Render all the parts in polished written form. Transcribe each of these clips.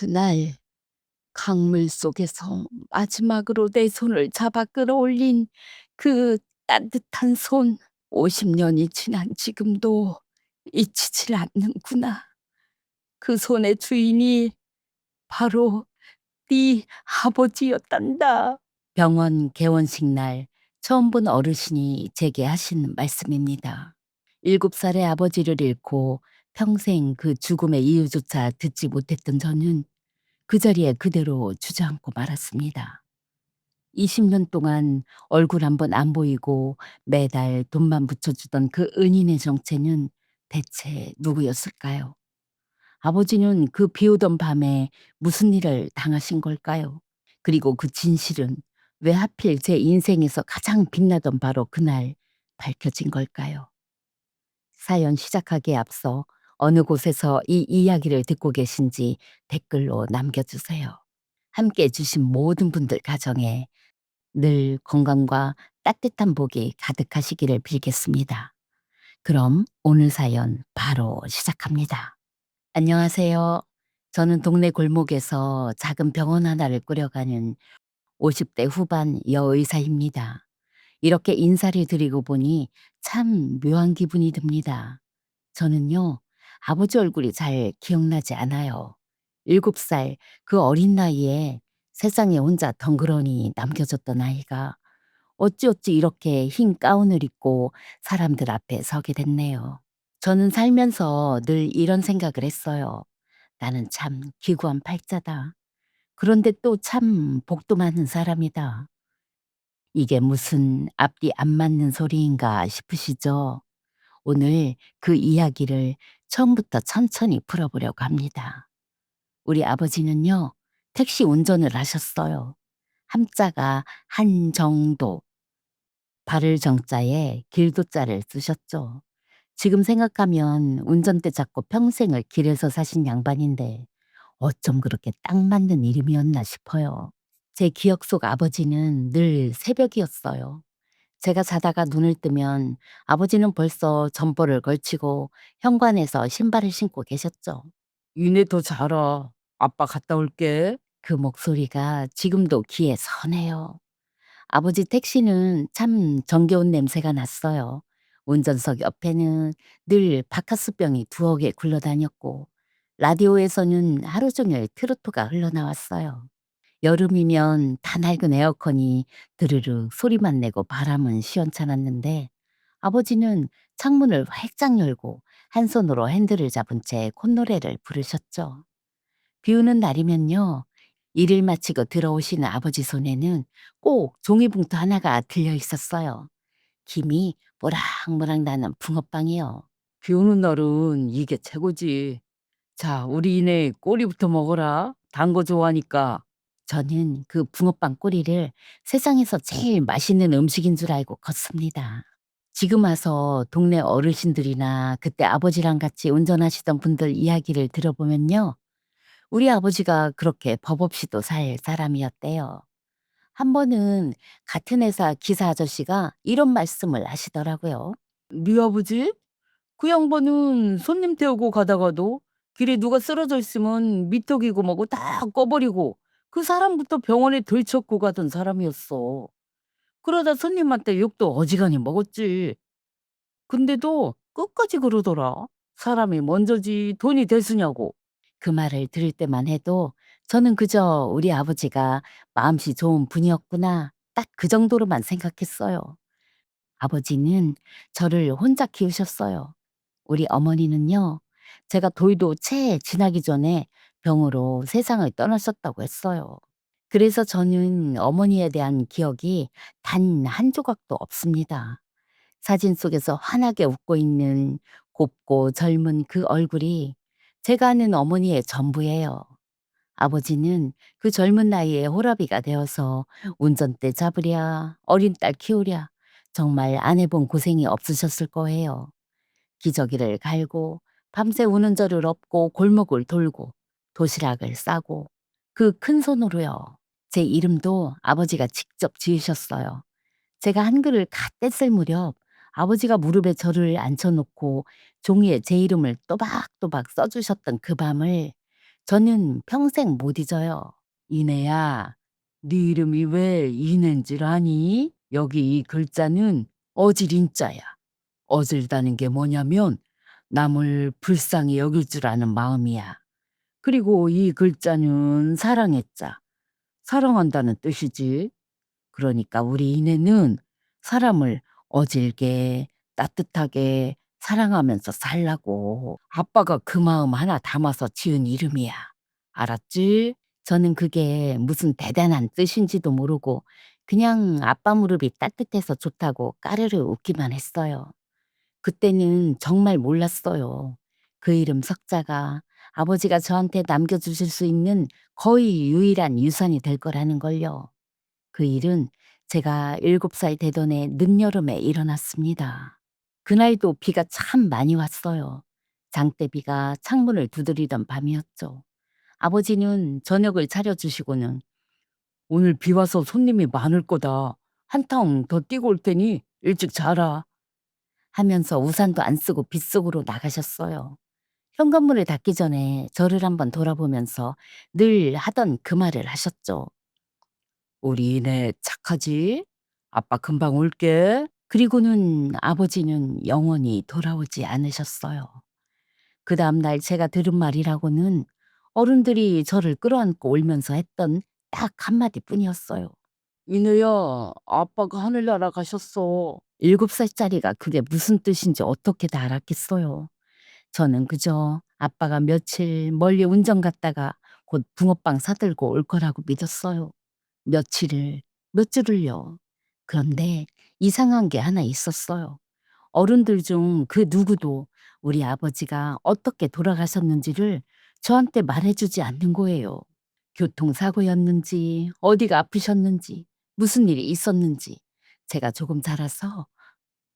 그날 강물 속에서 마지막으로 내 손을 잡아 끌어올린 그 따뜻한 손. 50년이 지난 지금도 잊히질 않는구나. 그 손의 주인이 바로 네 아버지였단다. 병원 개원식 날 처음 본 어르신이 제게 하신 말씀입니다. 7살의 아버지를 잃고 평생 그 죽음의 이유조차 듣지 못했던 저는 그 자리에 그대로 주저앉고 말았습니다. 20년 동안 얼굴 한 번 안 보이고 매달 돈만 붙여주던 그 은인의 정체는 대체 누구였을까요? 아버지는 그 비 오던 밤에 무슨 일을 당하신 걸까요? 그리고 그 진실은 왜 하필 제 인생에서 가장 빛나던 바로 그날 밝혀진 걸까요? 사연 시작하기에 앞서 어느 곳에서 이 이야기를 듣고 계신지 댓글로 남겨주세요. 함께 해주신 모든 분들 가정에 늘 건강과 따뜻한 복이 가득하시기를 빌겠습니다. 그럼 오늘 사연 바로 시작합니다. 안녕하세요. 저는 동네 골목에서 작은 병원 하나를 꾸려가는 50대 후반 여의사입니다. 이렇게 인사를 드리고 보니 참 묘한 기분이 듭니다. 저는요, 아버지 얼굴이 잘 기억나지 않아요. 7살 그 어린 나이에 세상에 혼자 덩그러니 남겨졌던 아이가 어찌어찌 이렇게 흰 가운을 입고 사람들 앞에 서게 됐네요. 저는 살면서 늘 이런 생각을 했어요. 나는 참 기구한 팔자다. 그런데 또 참 복도 많은 사람이다. 이게 무슨 앞뒤 안 맞는 소리인가 싶으시죠? 오늘 그 이야기를 처음부터 천천히 풀어보려고 합니다. 우리 아버지는요, 택시 운전을 하셨어요. 함자가 한정도, 발을 정자에 길도자를 쓰셨죠. 지금 생각하면 운전대 잡고 평생을 길에서 사신 양반인데 어쩜 그렇게 딱 맞는 이름이었나 싶어요. 제 기억 속 아버지는 늘 새벽이었어요. 제가 자다가 눈을 뜨면 아버지는 벌써 점퍼를 걸치고 현관에서 신발을 신고 계셨죠. "이내 더 자라. 아빠 갔다 올게." 그 목소리가 지금도 귀에 선해요. 아버지 택시는 참 정겨운 냄새가 났어요. 운전석 옆에는 늘 바카스병이 두어 개 굴러다녔고 라디오에서는 하루 종일 트로트가 흘러나왔어요. 여름이면 다 낡은 에어컨이 드르륵 소리만 내고 바람은 시원찮았는데 아버지는 창문을 활짝 열고 한 손으로 핸들을 잡은 채 콧노래를 부르셨죠. 비 오는 날이면요. 일을 마치고 들어오시는 아버지 손에는 꼭 종이봉투 하나가 들려 있었어요. 김이 모락모락 나는 붕어빵이요. 비 오는 날은 이게 최고지. 자, 우리 이내 꼬리부터 먹어라. 단 거 좋아하니까. 저는 그 붕어빵 꼬리를 세상에서 제일 맛있는 음식인 줄 알고 컸습니다. 지금 와서 동네 어르신들이나 그때 아버지랑 같이 운전하시던 분들 이야기를 들어보면요. 우리 아버지가 그렇게 법 없이도 살 사람이었대요. 한 번은 같은 회사 기사 아저씨가 이런 말씀을 하시더라고요. "네 아버지? 그 양반은 손님 태우고 가다가도 길에 누가 쓰러져 있으면 미터기고 뭐고 다 꺼버리고 그 사람부터 병원에 들쳤고 가던 사람이었어. 그러다 손님한테 욕도 어지간히 먹었지. 근데도 끝까지 그러더라. 사람이 먼저지 돈이 대수냐고." 그 말을 들을 때만 해도 저는 그저 우리 아버지가 마음씨 좋은 분이었구나. 딱 그 정도로만 생각했어요. 아버지는 저를 혼자 키우셨어요. 우리 어머니는요, 제가 돌도 채 지나기 전에 병으로 세상을 떠나셨다고 했어요. 그래서 저는 어머니에 대한 기억이 단 한 조각도 없습니다. 사진 속에서 환하게 웃고 있는 곱고 젊은 그 얼굴이 제가 아는 어머니의 전부예요. 아버지는 그 젊은 나이에 호라비가 되어서 운전대 잡으랴, 어린 딸 키우랴, 정말 안 해본 고생이 없으셨을 거예요. 기저귀를 갈고, 밤새 우는 저를 업고 골목을 돌고, 도시락을 싸고, 그 큰 손으로요. 제 이름도 아버지가 직접 지으셨어요. 제가 한글을 갓 뗐을 무렵 아버지가 무릎에 저를 앉혀놓고 종이에 제 이름을 또박또박 써주셨던 그 밤을 저는 평생 못 잊어요. 이내야, 네 이름이 왜 이내인 줄 아니? 여기 이 글자는 어질인자야. 어질다는 게 뭐냐면 남을 불쌍히 여길 줄 아는 마음이야. 그리고 이 글자는 사랑의 자, 사랑한다는 뜻이지. 그러니까 우리 이내는 사람을 어질게 따뜻하게 사랑하면서 살라고. 아빠가 그 마음 하나 담아서 지은 이름이야. 알았지? 저는 그게 무슨 대단한 뜻인지도 모르고 그냥 아빠 무릎이 따뜻해서 좋다고 까르르 웃기만 했어요. 그때는 정말 몰랐어요. 그 이름 석자가 아버지가 저한테 남겨주실 수 있는 거의 유일한 유산이 될 거라는 걸요. 그 일은 제가 7살 되던 해 늦여름에 일어났습니다. 그날도 비가 참 많이 왔어요. 장대비가 창문을 두드리던 밤이었죠. 아버지는 저녁을 차려주시고는 "오늘 비 와서 손님이 많을 거다. 한탕 더 뛰고 올 테니 일찍 자라." 하면서 우산도 안 쓰고 빗속으로 나가셨어요. 현관문을 닫기 전에 저를 한번 돌아보면서 늘 하던 그 말을 하셨죠. "우리 네 착하지? 아빠 금방 올게." 그리고는 아버지는 영원히 돌아오지 않으셨어요. 그다음 날 제가 들은 말이라고는 어른들이 저를 끌어안고 울면서 했던 딱 한마디뿐이었어요. "이내야, 아빠가 하늘 날아가셨어." 7살짜리가 그게 무슨 뜻인지 어떻게 다 알았겠어요. 저는 그저 아빠가 며칠 멀리 운전 갔다가 곧 붕어빵 사들고 올 거라고 믿었어요. 며칠을, 몇 주를요. 그런데 이상한 게 하나 있었어요. 어른들 중 그 누구도 우리 아버지가 어떻게 돌아가셨는지를 저한테 말해주지 않는 거예요. 교통사고였는지, 어디가 아프셨는지, 무슨 일이 있었는지. 제가 조금 자라서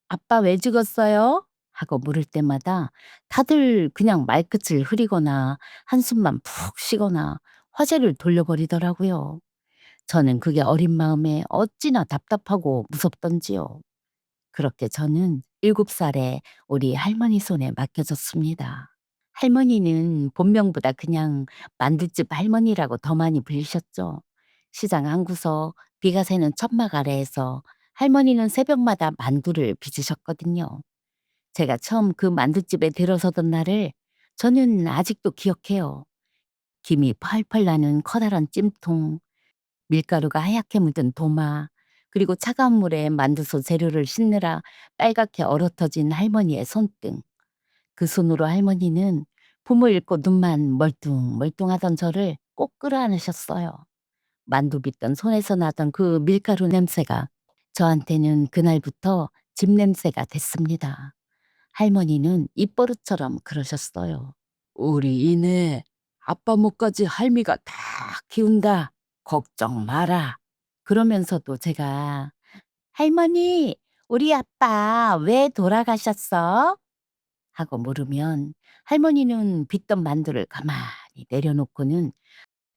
"아빠 왜 죽었어요?" 하고 물을 때마다 다들 그냥 말끝을 흐리거나 한숨만 푹 쉬거나 화제를 돌려버리더라고요. 저는 그게 어린 마음에 어찌나 답답하고 무섭던지요. 그렇게 저는 7살에 우리 할머니 손에 맡겨졌습니다. 할머니는 본명보다 그냥 만둣집 할머니라고 더 많이 불리셨죠. 시장 한 구석 비가 새는 천막 아래에서 할머니는 새벽마다 만두를 빚으셨거든요. 제가 처음 그 만둣집에 들어서던 날을 저는 아직도 기억해요. 김이 펄펄 나는 커다란 찜통, 밀가루가 하얗게 묻은 도마, 그리고 차가운 물에 만두소 재료를 씻느라 빨갛게 얼어터진 할머니의 손등. 그 손으로 할머니는 부모 잃고 눈만 멀뚱멀뚱하던 저를 꼭 끌어안으셨어요. 만두 빚던 손에서 나던 그 밀가루 냄새가 저한테는 그날부터 집 냄새가 됐습니다. 할머니는 입버릇처럼 그러셨어요. "우리 이내 아빠 목까지 할미가 다 키운다. 걱정 마라." 그러면서도 제가 "할머니, 우리 아빠 왜 돌아가셨어?" 하고 물으면 할머니는 빚던 만두를 가만히 내려놓고는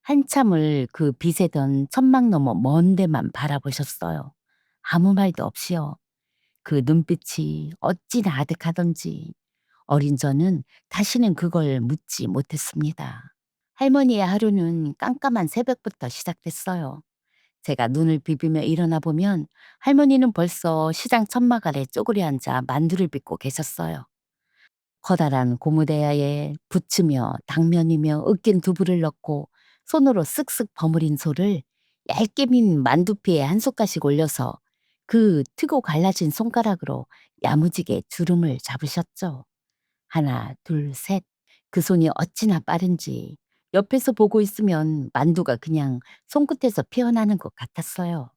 한참을 그 비세던 천막 너머 먼 데만 바라보셨어요. 아무 말도 없이요. 그 눈빛이 어찌나 아득하던지 어린 저는 다시는 그걸 묻지 못했습니다. 할머니의 하루는 깜깜한 새벽부터 시작됐어요. 제가 눈을 비비며 일어나 보면 할머니는 벌써 시장 천막 아래 쪼그려 앉아 만두를 빚고 계셨어요. 커다란 고무대야에 부치며 당면이며 으깬 두부를 넣고 손으로 쓱쓱 버무린 소를 얇게 민 만두피에 한 숟가씩 올려서 그 트고 갈라진 손가락으로 야무지게 주름을 잡으셨죠. 하나, 둘, 셋. 그 손이 어찌나 빠른지 옆에서 보고 있으면 만두가 그냥 손끝에서 피어나는 것 같았어요.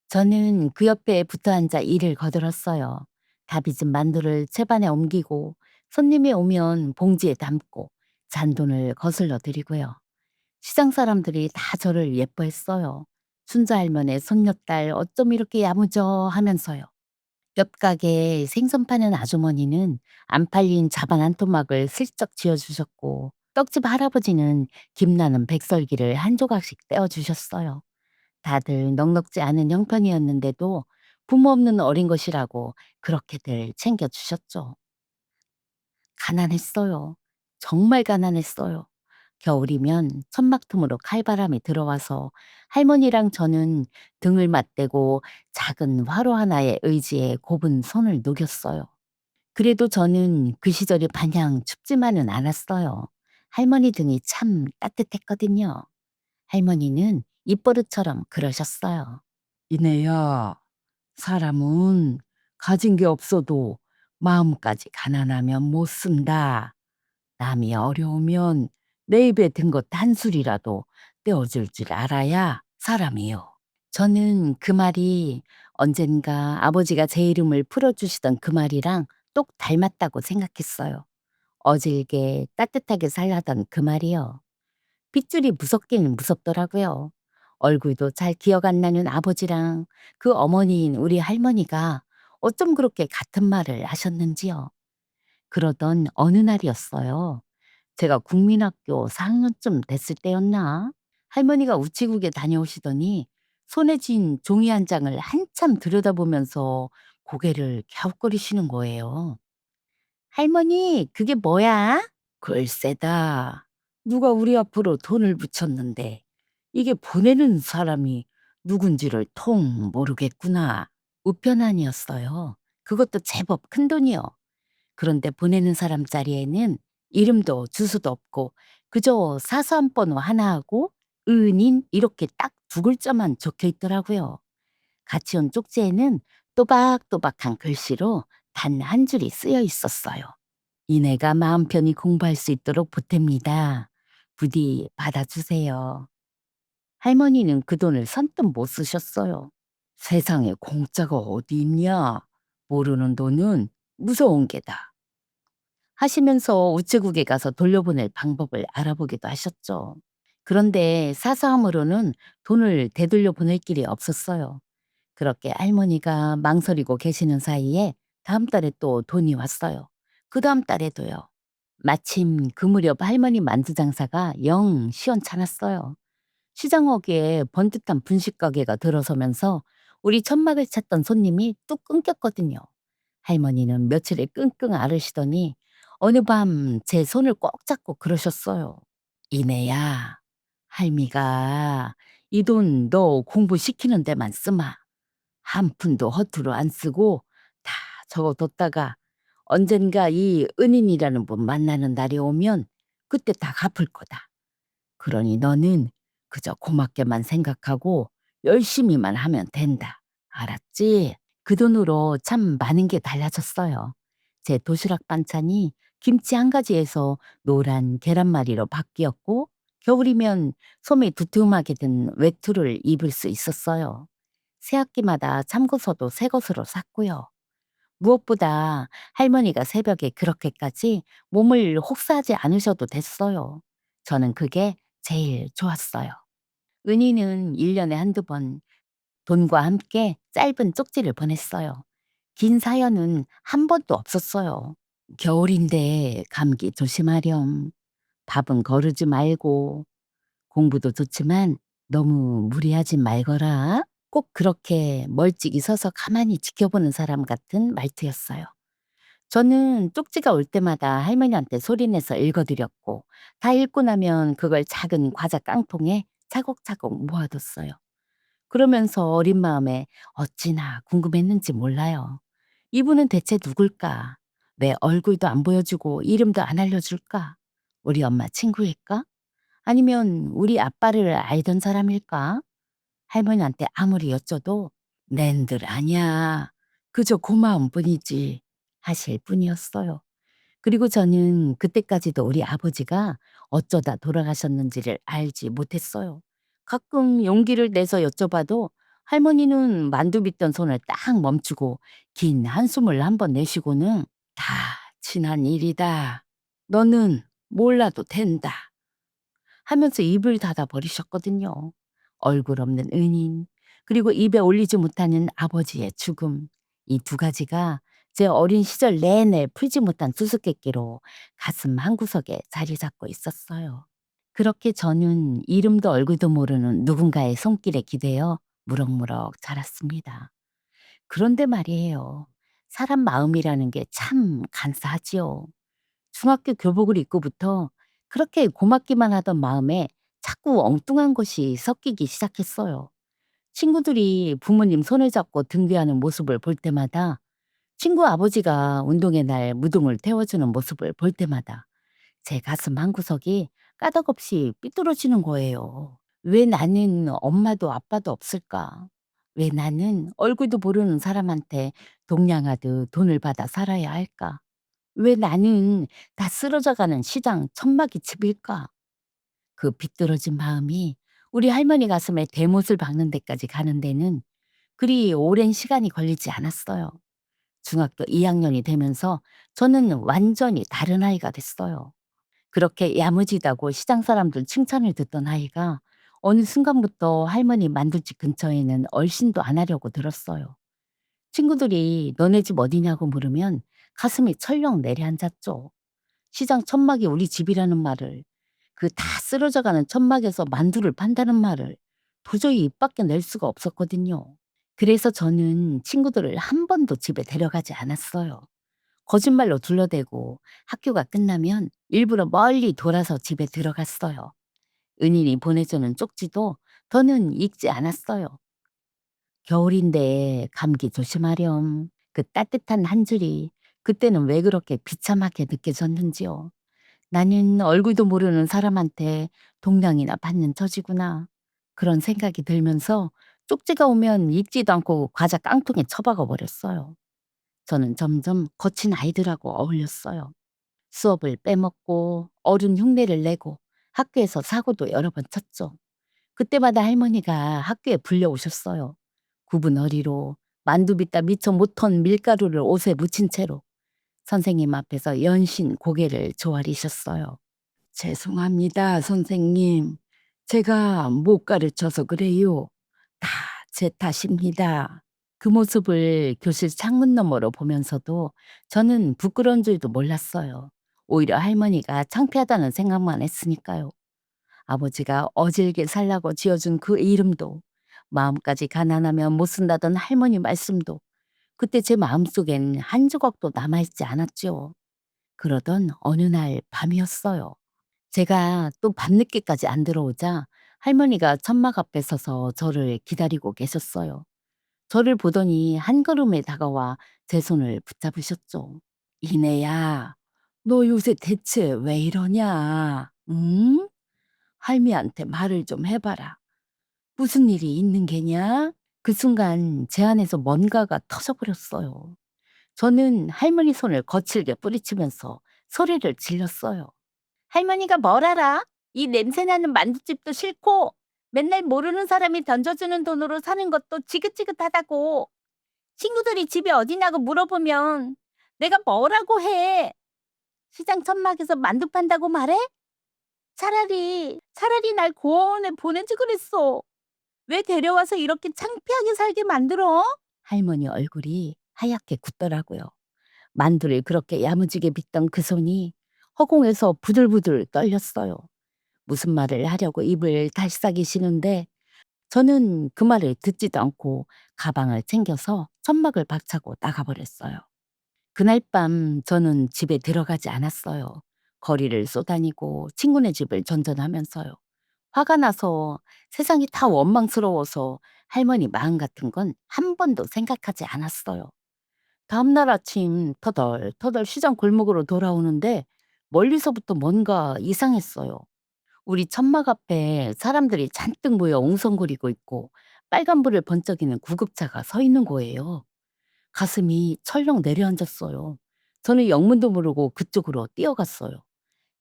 저는 그 옆에 붙어 앉아 일을 거들었어요. 다 빚은 만두를 채반에 옮기고 손님이 오면 봉지에 담고 잔돈을 거슬러 드리고요. 시장 사람들이 다 저를 예뻐했어요. 순자 할머니 손녀딸 어쩜 이렇게 야무져 하면서요. 옆 가게 생선 파는 아주머니는 안 팔린 자반 한 토막을 슬쩍 쥐어주셨고 떡집 할아버지는 김나는 백설기를 한 조각씩 떼어주셨어요. 다들 넉넉지 않은 형편이었는데도 부모 없는 어린 것이라고 그렇게들 챙겨주셨죠. 가난했어요. 정말 가난했어요. 겨울이면 천막 틈으로 칼바람이 들어와서 할머니랑 저는 등을 맞대고 작은 화로 하나의 의지에 곱은 손을 녹였어요. 그래도 저는 그 시절이 마냥 춥지만은 않았어요. 할머니 등이 참 따뜻했거든요. 할머니는 입버릇처럼 그러셨어요. 이내야, 사람은 가진 게 없어도 마음까지 가난하면 못 쓴다. 남이 어려우면 내 입에 든 것 한 술이라도 떼어줄 줄 알아야 사람이요. 저는 그 말이 언젠가 아버지가 제 이름을 풀어주시던 그 말이랑 똑 닮았다고 생각했어요. 어질게 따뜻하게 살라던 그 말이요. 핏줄이 무섭긴 무섭더라고요. 얼굴도 잘 기억 안 나는 아버지랑 그 어머니인 우리 할머니가 어쩜 그렇게 같은 말을 하셨는지요. 그러던 어느 날이었어요. 제가 국민학교 4학년쯤 됐을 때였나? 할머니가 우체국에 다녀오시더니 손에 쥔 종이 한 장을 한참 들여다보면서 고개를 갸웃거리시는 거예요. 할머니, 그게 뭐야? 글쎄다. 누가 우리 앞으로 돈을 붙였는데 이게 보내는 사람이 누군지를 통 모르겠구나. 우편안이었어요. 그것도 제법 큰 돈이요. 그런데 보내는 사람 자리에는 이름도 주소도 없고 그저 사소한 번호 하나하고 은인 이렇게 딱 두 글자만 적혀 있더라고요. 같이 온 쪽지에는 또박또박한 글씨로 단 한 줄이 쓰여 있었어요. 이내가 마음 편히 공부할 수 있도록 보탭니다. 부디 받아주세요. 할머니는 그 돈을 선뜻 못 쓰셨어요. 세상에 공짜가 어디 있냐? 모르는 돈은 무서운 게다. 하시면서 우체국에 가서 돌려보낼 방법을 알아보기도 하셨죠. 그런데 사서함으로는 돈을 되돌려 보낼 길이 없었어요. 그렇게 할머니가 망설이고 계시는 사이에 다음 달에 또 돈이 왔어요. 그 다음 달에도요. 마침 그 무렵 할머니 만두 장사가 영 시원찮았어요. 시장어귀에 번듯한 분식 가게가 들어서면서 우리 천막을 찾던 손님이 뚝 끊겼거든요. 할머니는 며칠을 끙끙 앓으시더니 어느 밤 제 손을 꼭 잡고 그러셨어요. 이내야, 할미가 이 돈 너 공부시키는 데만 쓰마. 한 푼도 허투루 안 쓰고 다 적어뒀다가 언젠가 이 은인이라는 분 만나는 날이 오면 그때 다 갚을 거다. 그러니 너는 그저 고맙게만 생각하고 열심히만 하면 된다. 알았지? 그 돈으로 참 많은 게 달라졌어요. 제 도시락 반찬이 김치 한 가지에서 노란 계란말이로 바뀌었고 겨울이면 솜이 두툼하게 든 외투를 입을 수 있었어요. 새 학기마다 참고서도 새 것으로 샀고요. 무엇보다 할머니가 새벽에 그렇게까지 몸을 혹사하지 않으셔도 됐어요. 저는 그게 제일 좋았어요. 은희는 1년에 한두 번 돈과 함께 짧은 쪽지를 보냈어요. 긴 사연은 한 번도 없었어요. 겨울인데 감기 조심하렴. 밥은 거르지 말고. 공부도 좋지만 너무 무리하지 말거라. 꼭 그렇게 멀찍이 서서 가만히 지켜보는 사람 같은 말투였어요. 저는 쪽지가 올 때마다 할머니한테 소리내서 읽어드렸고, 다 읽고 나면 그걸 작은 과자 깡통에 차곡차곡 모아뒀어요. 그러면서 어린 마음에 어찌나 궁금했는지 몰라요. 이분은 대체 누굴까? 왜 얼굴도 안 보여주고 이름도 안 알려줄까? 우리 엄마 친구일까? 아니면 우리 아빠를 알던 사람일까? 할머니한테 아무리 여쭤도 낸들 아니야. 그저 고마운 뿐이지 하실 뿐이었어요. 그리고 저는 그때까지도 우리 아버지가 어쩌다 돌아가셨는지를 알지 못했어요. 가끔 용기를 내서 여쭤봐도 할머니는 만두 빚던 손을 딱 멈추고 긴 한숨을 한번 내쉬고는 다 지난 일이다. 너는 몰라도 된다. 하면서 입을 닫아 버리셨거든요. 얼굴 없는 은인, 그리고 입에 올리지 못하는 아버지의 죽음. 이 두 가지가 제 어린 시절 내내 풀지 못한 수수께끼로 가슴 한구석에 자리 잡고 있었어요. 그렇게 저는 이름도 얼굴도 모르는 누군가의 손길에 기대어 무럭무럭 자랐습니다. 그런데 말이에요. 사람 마음이라는 게 참 간사하지요. 중학교 교복을 입고부터 그렇게 고맙기만 하던 마음에 자꾸 엉뚱한 것이 섞이기 시작했어요. 친구들이 부모님 손을 잡고 등교하는 모습을 볼 때마다, 친구 아버지가 운동의 날 무등을 태워주는 모습을 볼 때마다 제 가슴 한구석이 까닭없이 삐뚤어지는 거예요. 왜 나는 엄마도 아빠도 없을까? 왜 나는 얼굴도 모르는 사람한테 동냥하듯 돈을 받아 살아야 할까? 왜 나는 다 쓰러져가는 시장 천막이 집일까? 그 비뚤어진 마음이 우리 할머니 가슴에 대못을 박는 데까지 가는 데는 그리 오랜 시간이 걸리지 않았어요. 중학교 2학년이 되면서 저는 완전히 다른 아이가 됐어요. 그렇게 야무지다고 시장 사람들 칭찬을 듣던 아이가 어느 순간부터 할머니 만두집 근처에는 얼씬도 안 하려고 들었어요. 친구들이 너네 집 어디냐고 물으면 가슴이 철렁 내려앉았죠. 시장 천막이 우리 집이라는 말을, 그 다 쓰러져가는 천막에서 만두를 판다는 말을 도저히 입 밖에 낼 수가 없었거든요. 그래서 저는 친구들을 한 번도 집에 데려가지 않았어요. 거짓말로 둘러대고 학교가 끝나면 일부러 멀리 돌아서 집에 들어갔어요. 은인이 보내주는 쪽지도 더는 읽지 않았어요. 겨울인데 감기 조심하렴. 그 따뜻한 한 줄이 그때는 왜 그렇게 비참하게 느껴졌는지요. 나는 얼굴도 모르는 사람한테 동냥이나 받는 처지구나. 그런 생각이 들면서 쪽지가 오면 읽지도 않고 과자 깡통에 처박아 버렸어요. 저는 점점 거친 아이들하고 어울렸어요. 수업을 빼먹고 어른 흉내를 내고 학교에서 사고도 여러 번 쳤죠. 그때마다 할머니가 학교에 불려오셨어요. 굽은 허리로 만두 빚다 미처 못턴 밀가루를 옷에 묻힌 채로 선생님 앞에서 연신 고개를 조아리셨어요. 죄송합니다, 선생님. 제가 못 가르쳐서 그래요. 다 제 탓입니다. 그 모습을 교실 창문 너머로 보면서도 저는 부끄러운 줄도 몰랐어요. 오히려 할머니가 창피하다는 생각만 했으니까요. 아버지가 어질게 살라고 지어준 그 이름도, 마음까지 가난하면 못 쓴다던 할머니 말씀도 그때 제 마음속엔 한 조각도 남아있지 않았죠. 그러던 어느 날 밤이었어요. 제가 또 밤늦게까지 안 들어오자 할머니가 천막 앞에 서서 저를 기다리고 계셨어요. 저를 보더니 한 걸음에 다가와 제 손을 붙잡으셨죠. 이내야, 너 요새 대체 왜 이러냐? 응? 할미한테 말을 좀 해봐라. 무슨 일이 있는 게냐? 그 순간 제 안에서 뭔가가 터져버렸어요. 저는 할머니 손을 거칠게 뿌리치면서 소리를 질렀어요. 할머니가 뭘 알아? 이 냄새나는 만두집도 싫고 맨날 모르는 사람이 던져주는 돈으로 사는 것도 지긋지긋하다고. 친구들이 집이 어디냐고 물어보면 내가 뭐라고 해? 시장 천막에서 만두 판다고 말해? 차라리 날 고아원에 보내지 그랬어. 왜 데려와서 이렇게 창피하게 살게 만들어? 할머니 얼굴이 하얗게 굳더라고요. 만두를 그렇게 야무지게 빚던 그 손이 허공에서 부들부들 떨렸어요. 무슨 말을 하려고 입을 달싹이시는데 저는 그 말을 듣지도 않고 가방을 챙겨서 천막을 박차고 나가버렸어요. 그날 밤 저는 집에 들어가지 않았어요. 거리를 쏘다니고 친구네 집을 전전하면서요. 화가 나서 세상이 다 원망스러워서 할머니 마음 같은 건 한 번도 생각하지 않았어요. 다음날 아침 터덜터덜 시장 골목으로 돌아오는데 멀리서부터 뭔가 이상했어요. 우리 천막 앞에 사람들이 잔뜩 모여 웅성거리고 있고 빨간불을 번쩍이는 구급차가 서 있는 거예요. 가슴이 철렁 내려앉았어요. 저는 영문도 모르고 그쪽으로 뛰어갔어요.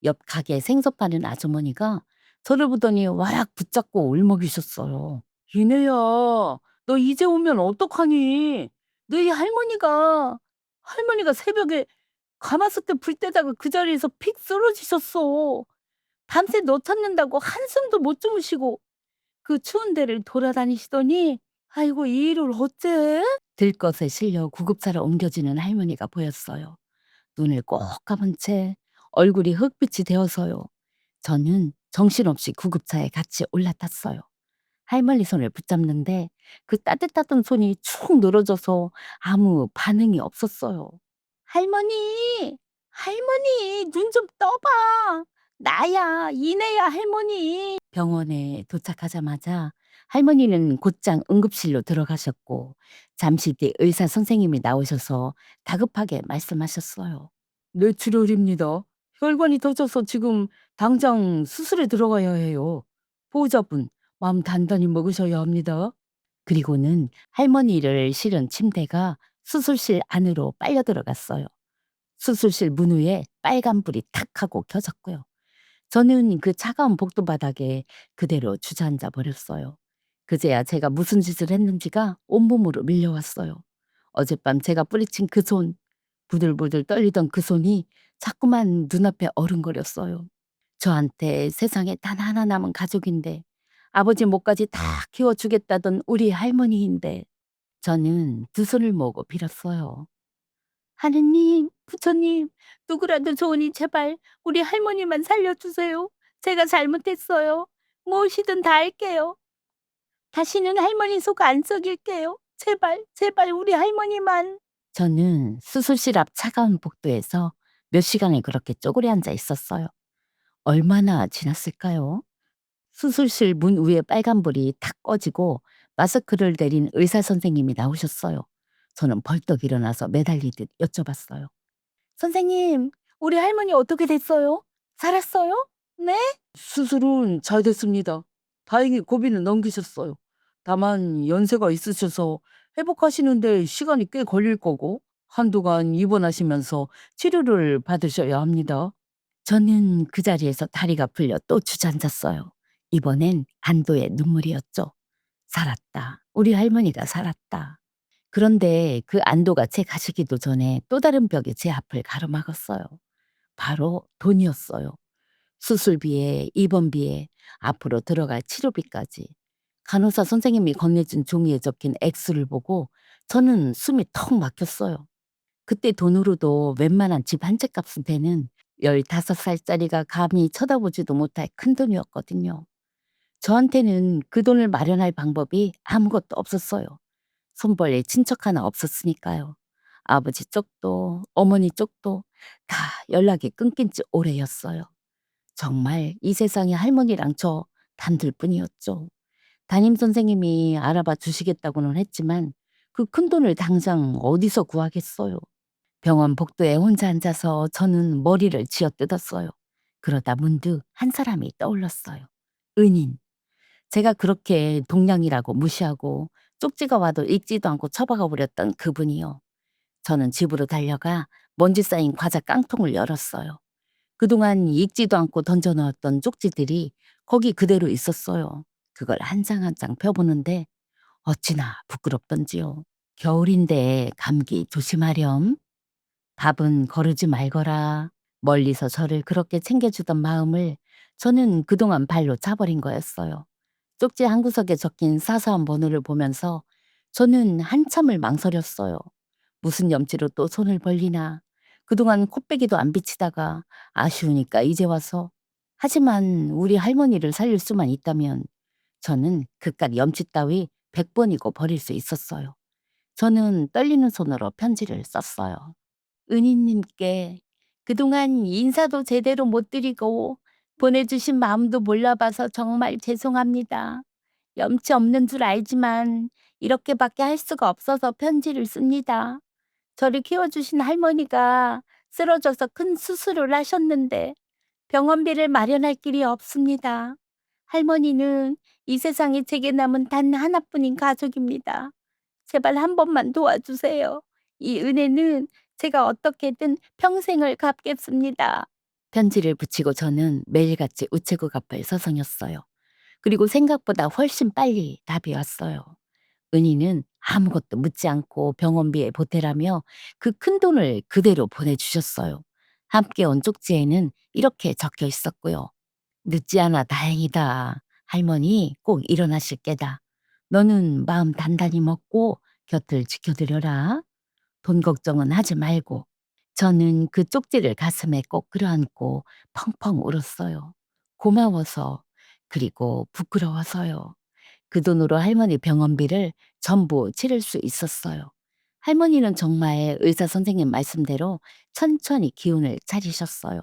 옆 가게 생선 파는 아주머니가 저를 보더니 와락 붙잡고 울먹이셨어요. "이내야, 너 이제 오면 어떡하니? 너희 할머니가 새벽에 가마솥에 불 때다가 그 자리에서 픽 쓰러지셨어. 밤새 너 찾는다고 한숨도 못 주무시고 그 추운 데를 돌아다니시더니 아이고 이 일을 어째?" 들것에 실려 구급차로 옮겨지는 할머니가 보였어요. 눈을 꼭 감은 채 얼굴이 흙빛이 되어서요. 저는 정신없이 구급차에 같이 올라탔어요. 할머니 손을 붙잡는데 그 따뜻하던 손이 축 늘어져서 아무 반응이 없었어요. "할머니, 할머니 눈 좀 떠봐. 나야, 이내야 할머니. 병원에 도착하자마자 할머니는 곧장 응급실로 들어가셨고 잠시 뒤 의사 선생님이 나오셔서 다급하게 말씀하셨어요. 뇌출혈입니다. 혈관이 터져서 지금 당장 수술에 들어가야 해요. 보호자분, 마음 단단히 먹으셔야 합니다. 그리고는 할머니를 실은 침대가 수술실 안으로 빨려 들어갔어요. 수술실 문 위에 빨간불이 탁 하고 켜졌고요. 저는 그 차가운 복도 바닥에 그대로 주저앉아 버렸어요. 그제야 제가 무슨 짓을 했는지가 온몸으로 밀려왔어요. 어젯밤 제가 뿌리친 그 손, 부들부들 떨리던 그 손이 자꾸만 눈앞에 어른거렸어요. 저한테 세상에 단 하나 남은 가족인데, 아버지 목까지 다 키워주겠다던 우리 할머니인데, 저는 두 손을 모으고 빌었어요. 하느님, 부처님, 누구라도 좋으니 제발 우리 할머니만 살려주세요. 제가 잘못했어요. 무엇이든 다 할게요. 다시는 할머니 속 안 썩일게요. 제발, 제발 우리 할머니만. 저는 수술실 앞 차가운 복도에서 몇 시간을 그렇게 쪼그려 앉아 있었어요. 얼마나 지났을까요? 수술실 문 위에 빨간불이 탁 꺼지고 마스크를 내린 의사 선생님이 나오셨어요. 저는 벌떡 일어나서 매달리듯 여쭤봤어요. 선생님, 우리 할머니 어떻게 됐어요? 살았어요? 네? 수술은 잘 됐습니다. 다행히 고비는 넘기셨어요. 다만 연세가 있으셔서 회복하시는데 시간이 꽤 걸릴 거고 한동안 입원하시면서 치료를 받으셔야 합니다. 저는 그 자리에서 다리가 풀려 또 주저앉았어요. 이번엔 안도의 눈물이었죠. 살았다. 우리 할머니가 살았다. 그런데 그 안도가 채 가시기도 전에 또 다른 벽이 제 앞을 가로막았어요. 바로 돈이었어요. 수술비에 입원비에 앞으로 들어갈 치료비까지. 간호사 선생님이 건네준 종이에 적힌 액수를 보고 저는 숨이 턱 막혔어요. 그때 돈으로도 웬만한 집 한 채 값은 되는 15살짜리가 감히 쳐다보지도 못할 큰돈이었거든요. 저한테는 그 돈을 마련할 방법이 아무것도 없었어요. 손벌릴 친척 하나 없었으니까요. 아버지 쪽도 어머니 쪽도 다 연락이 끊긴 지 오래였어요. 정말 이 세상에 할머니랑 저 단둘뿐이었죠. 담임 선생님이 알아봐 주시겠다고는 했지만 그 큰돈을 당장 어디서 구하겠어요. 병원 복도에 혼자 앉아서 저는 머리를 쥐어뜯었어요. 그러다 문득 한 사람이 떠올랐어요. 은인. 제가 그렇게 동량이라고 무시하고 쪽지가 와도 읽지도 않고 처박아 버렸던 그분이요. 저는 집으로 달려가 먼지 쌓인 과자 깡통을 열었어요. 그동안 읽지도 않고 던져 넣었던 쪽지들이 거기 그대로 있었어요. 그걸 한 장 한 장 펴보는데 어찌나 부끄럽던지요. 겨울인데 감기 조심하렴. 밥은 거르지 말거라. 멀리서 저를 그렇게 챙겨주던 마음을 저는 그동안 발로 차버린 거였어요. 쪽지 한 구석에 적힌 사소한 번호를 보면서 저는 한참을 망설였어요. 무슨 염치로 또 손을 벌리나. 그동안 코빼기도 안 비치다가 아쉬우니까 이제 와서. 하지만 우리 할머니를 살릴 수만 있다면 저는 그깟 염치 따위 100번이고 버릴 수 있었어요. 저는 떨리는 손으로 편지를 썼어요. 은희님께 그동안 인사도 제대로 못 드리고 보내주신 마음도 몰라봐서 정말 죄송합니다. 염치 없는 줄 알지만 이렇게밖에 할 수가 없어서 편지를 씁니다. 저를 키워주신 할머니가 쓰러져서 큰 수술을 하셨는데 병원비를 마련할 길이 없습니다. 할머니는 이 세상에 제게 남은 단 하나뿐인 가족입니다. 제발 한 번만 도와주세요. 이 은혜는 제가 어떻게든 평생을 갚겠습니다. 편지를 붙이고 저는 매일같이 우체국 앞을 서성였어요. 그리고 생각보다 훨씬 빨리 답이 왔어요. 은희는 아무것도 묻지 않고 병원비에 보태라며 그 큰돈을 그대로 보내주셨어요. 함께 온 쪽지에는 이렇게 적혀 있었고요. 늦지 않아 다행이다. 할머니 꼭 일어나실 게다. 너는 마음 단단히 먹고 곁을 지켜드려라. 돈 걱정은 하지 말고. 저는 그 쪽지를 가슴에 꼭 끌어안고 펑펑 울었어요. 고마워서, 그리고 부끄러워서요. 그 돈으로 할머니 병원비를 전부 치를 수 있었어요. 할머니는 정말 의사 선생님 말씀대로 천천히 기운을 차리셨어요.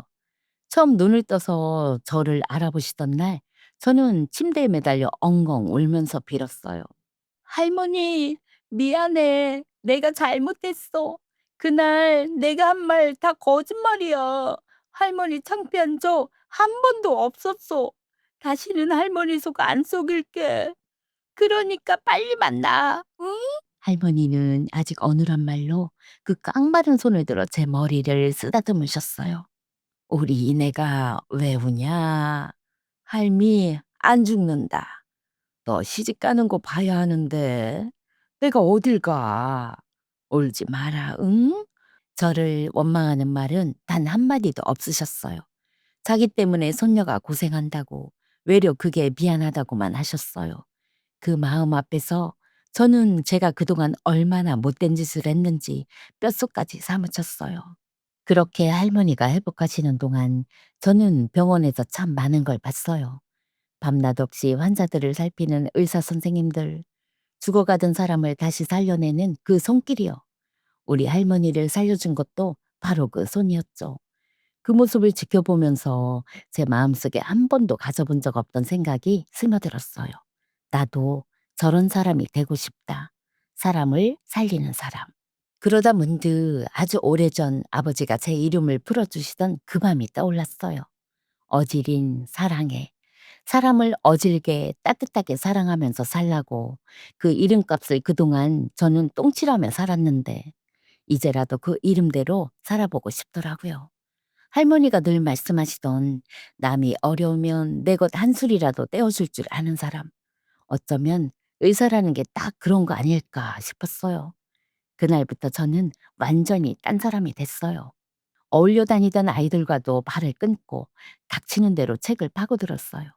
처음 눈을 떠서 저를 알아보시던 날 저는 침대에 매달려 엉엉 울면서 빌었어요. "할머니, 미안해. 내가 잘못했어. 그날 내가 한 말 다 거짓말이야. 할머니 창피한 적 한 번도 없었어. 다시는 할머니 속 안 속일게. 그러니까 빨리 만나. 응?" 할머니는 아직 어눌한 말로 그 깡마른 손을 들어 제 머리를 쓰다듬으셨어요. "우리 이내가 왜 우냐? 할미 안 죽는다. 너 시집 가는 거 봐야 하는데 내가 어딜 가. 울지 마라, 응?" 저를 원망하는 말은 단 한마디도 없으셨어요. 자기 때문에 손녀가 고생한다고, 외려 그게 미안하다고만 하셨어요. 그 마음 앞에서 저는 제가 그동안 얼마나 못된 짓을 했는지 뼛속까지 사무쳤어요. 그렇게 할머니가 회복하시는 동안 저는 병원에서 참 많은 걸 봤어요. 밤낮 없이 환자들을 살피는 의사 선생님들, 죽어가던 사람을 다시 살려내는 그 손길이요. 우리 할머니를 살려준 것도 바로 그 손이었죠. 그 모습을 지켜보면서 제 마음속에 한 번도 가져본 적 없던 생각이 스며들었어요. 나도 저런 사람이 되고 싶다. 사람을 살리는 사람. 그러다 문득 아주 오래전 아버지가 제 이름을 풀어주시던 그 밤이 떠올랐어요. 어질인 사랑해. 사람을 어질게 따뜻하게 사랑하면서 살라고 그 이름값을 그동안 저는 똥칠하며 살았는데 이제라도 그 이름대로 살아보고 싶더라고요. 할머니가 늘 말씀하시던 남이 어려우면 내 것 한 술이라도 떼어줄 줄 아는 사람. 어쩌면 의사라는 게 딱 그런 거 아닐까 싶었어요. 그날부터 저는 완전히 딴 사람이 됐어요. 어울려 다니던 아이들과도 발을 끊고 닥치는 대로 책을 파고들었어요.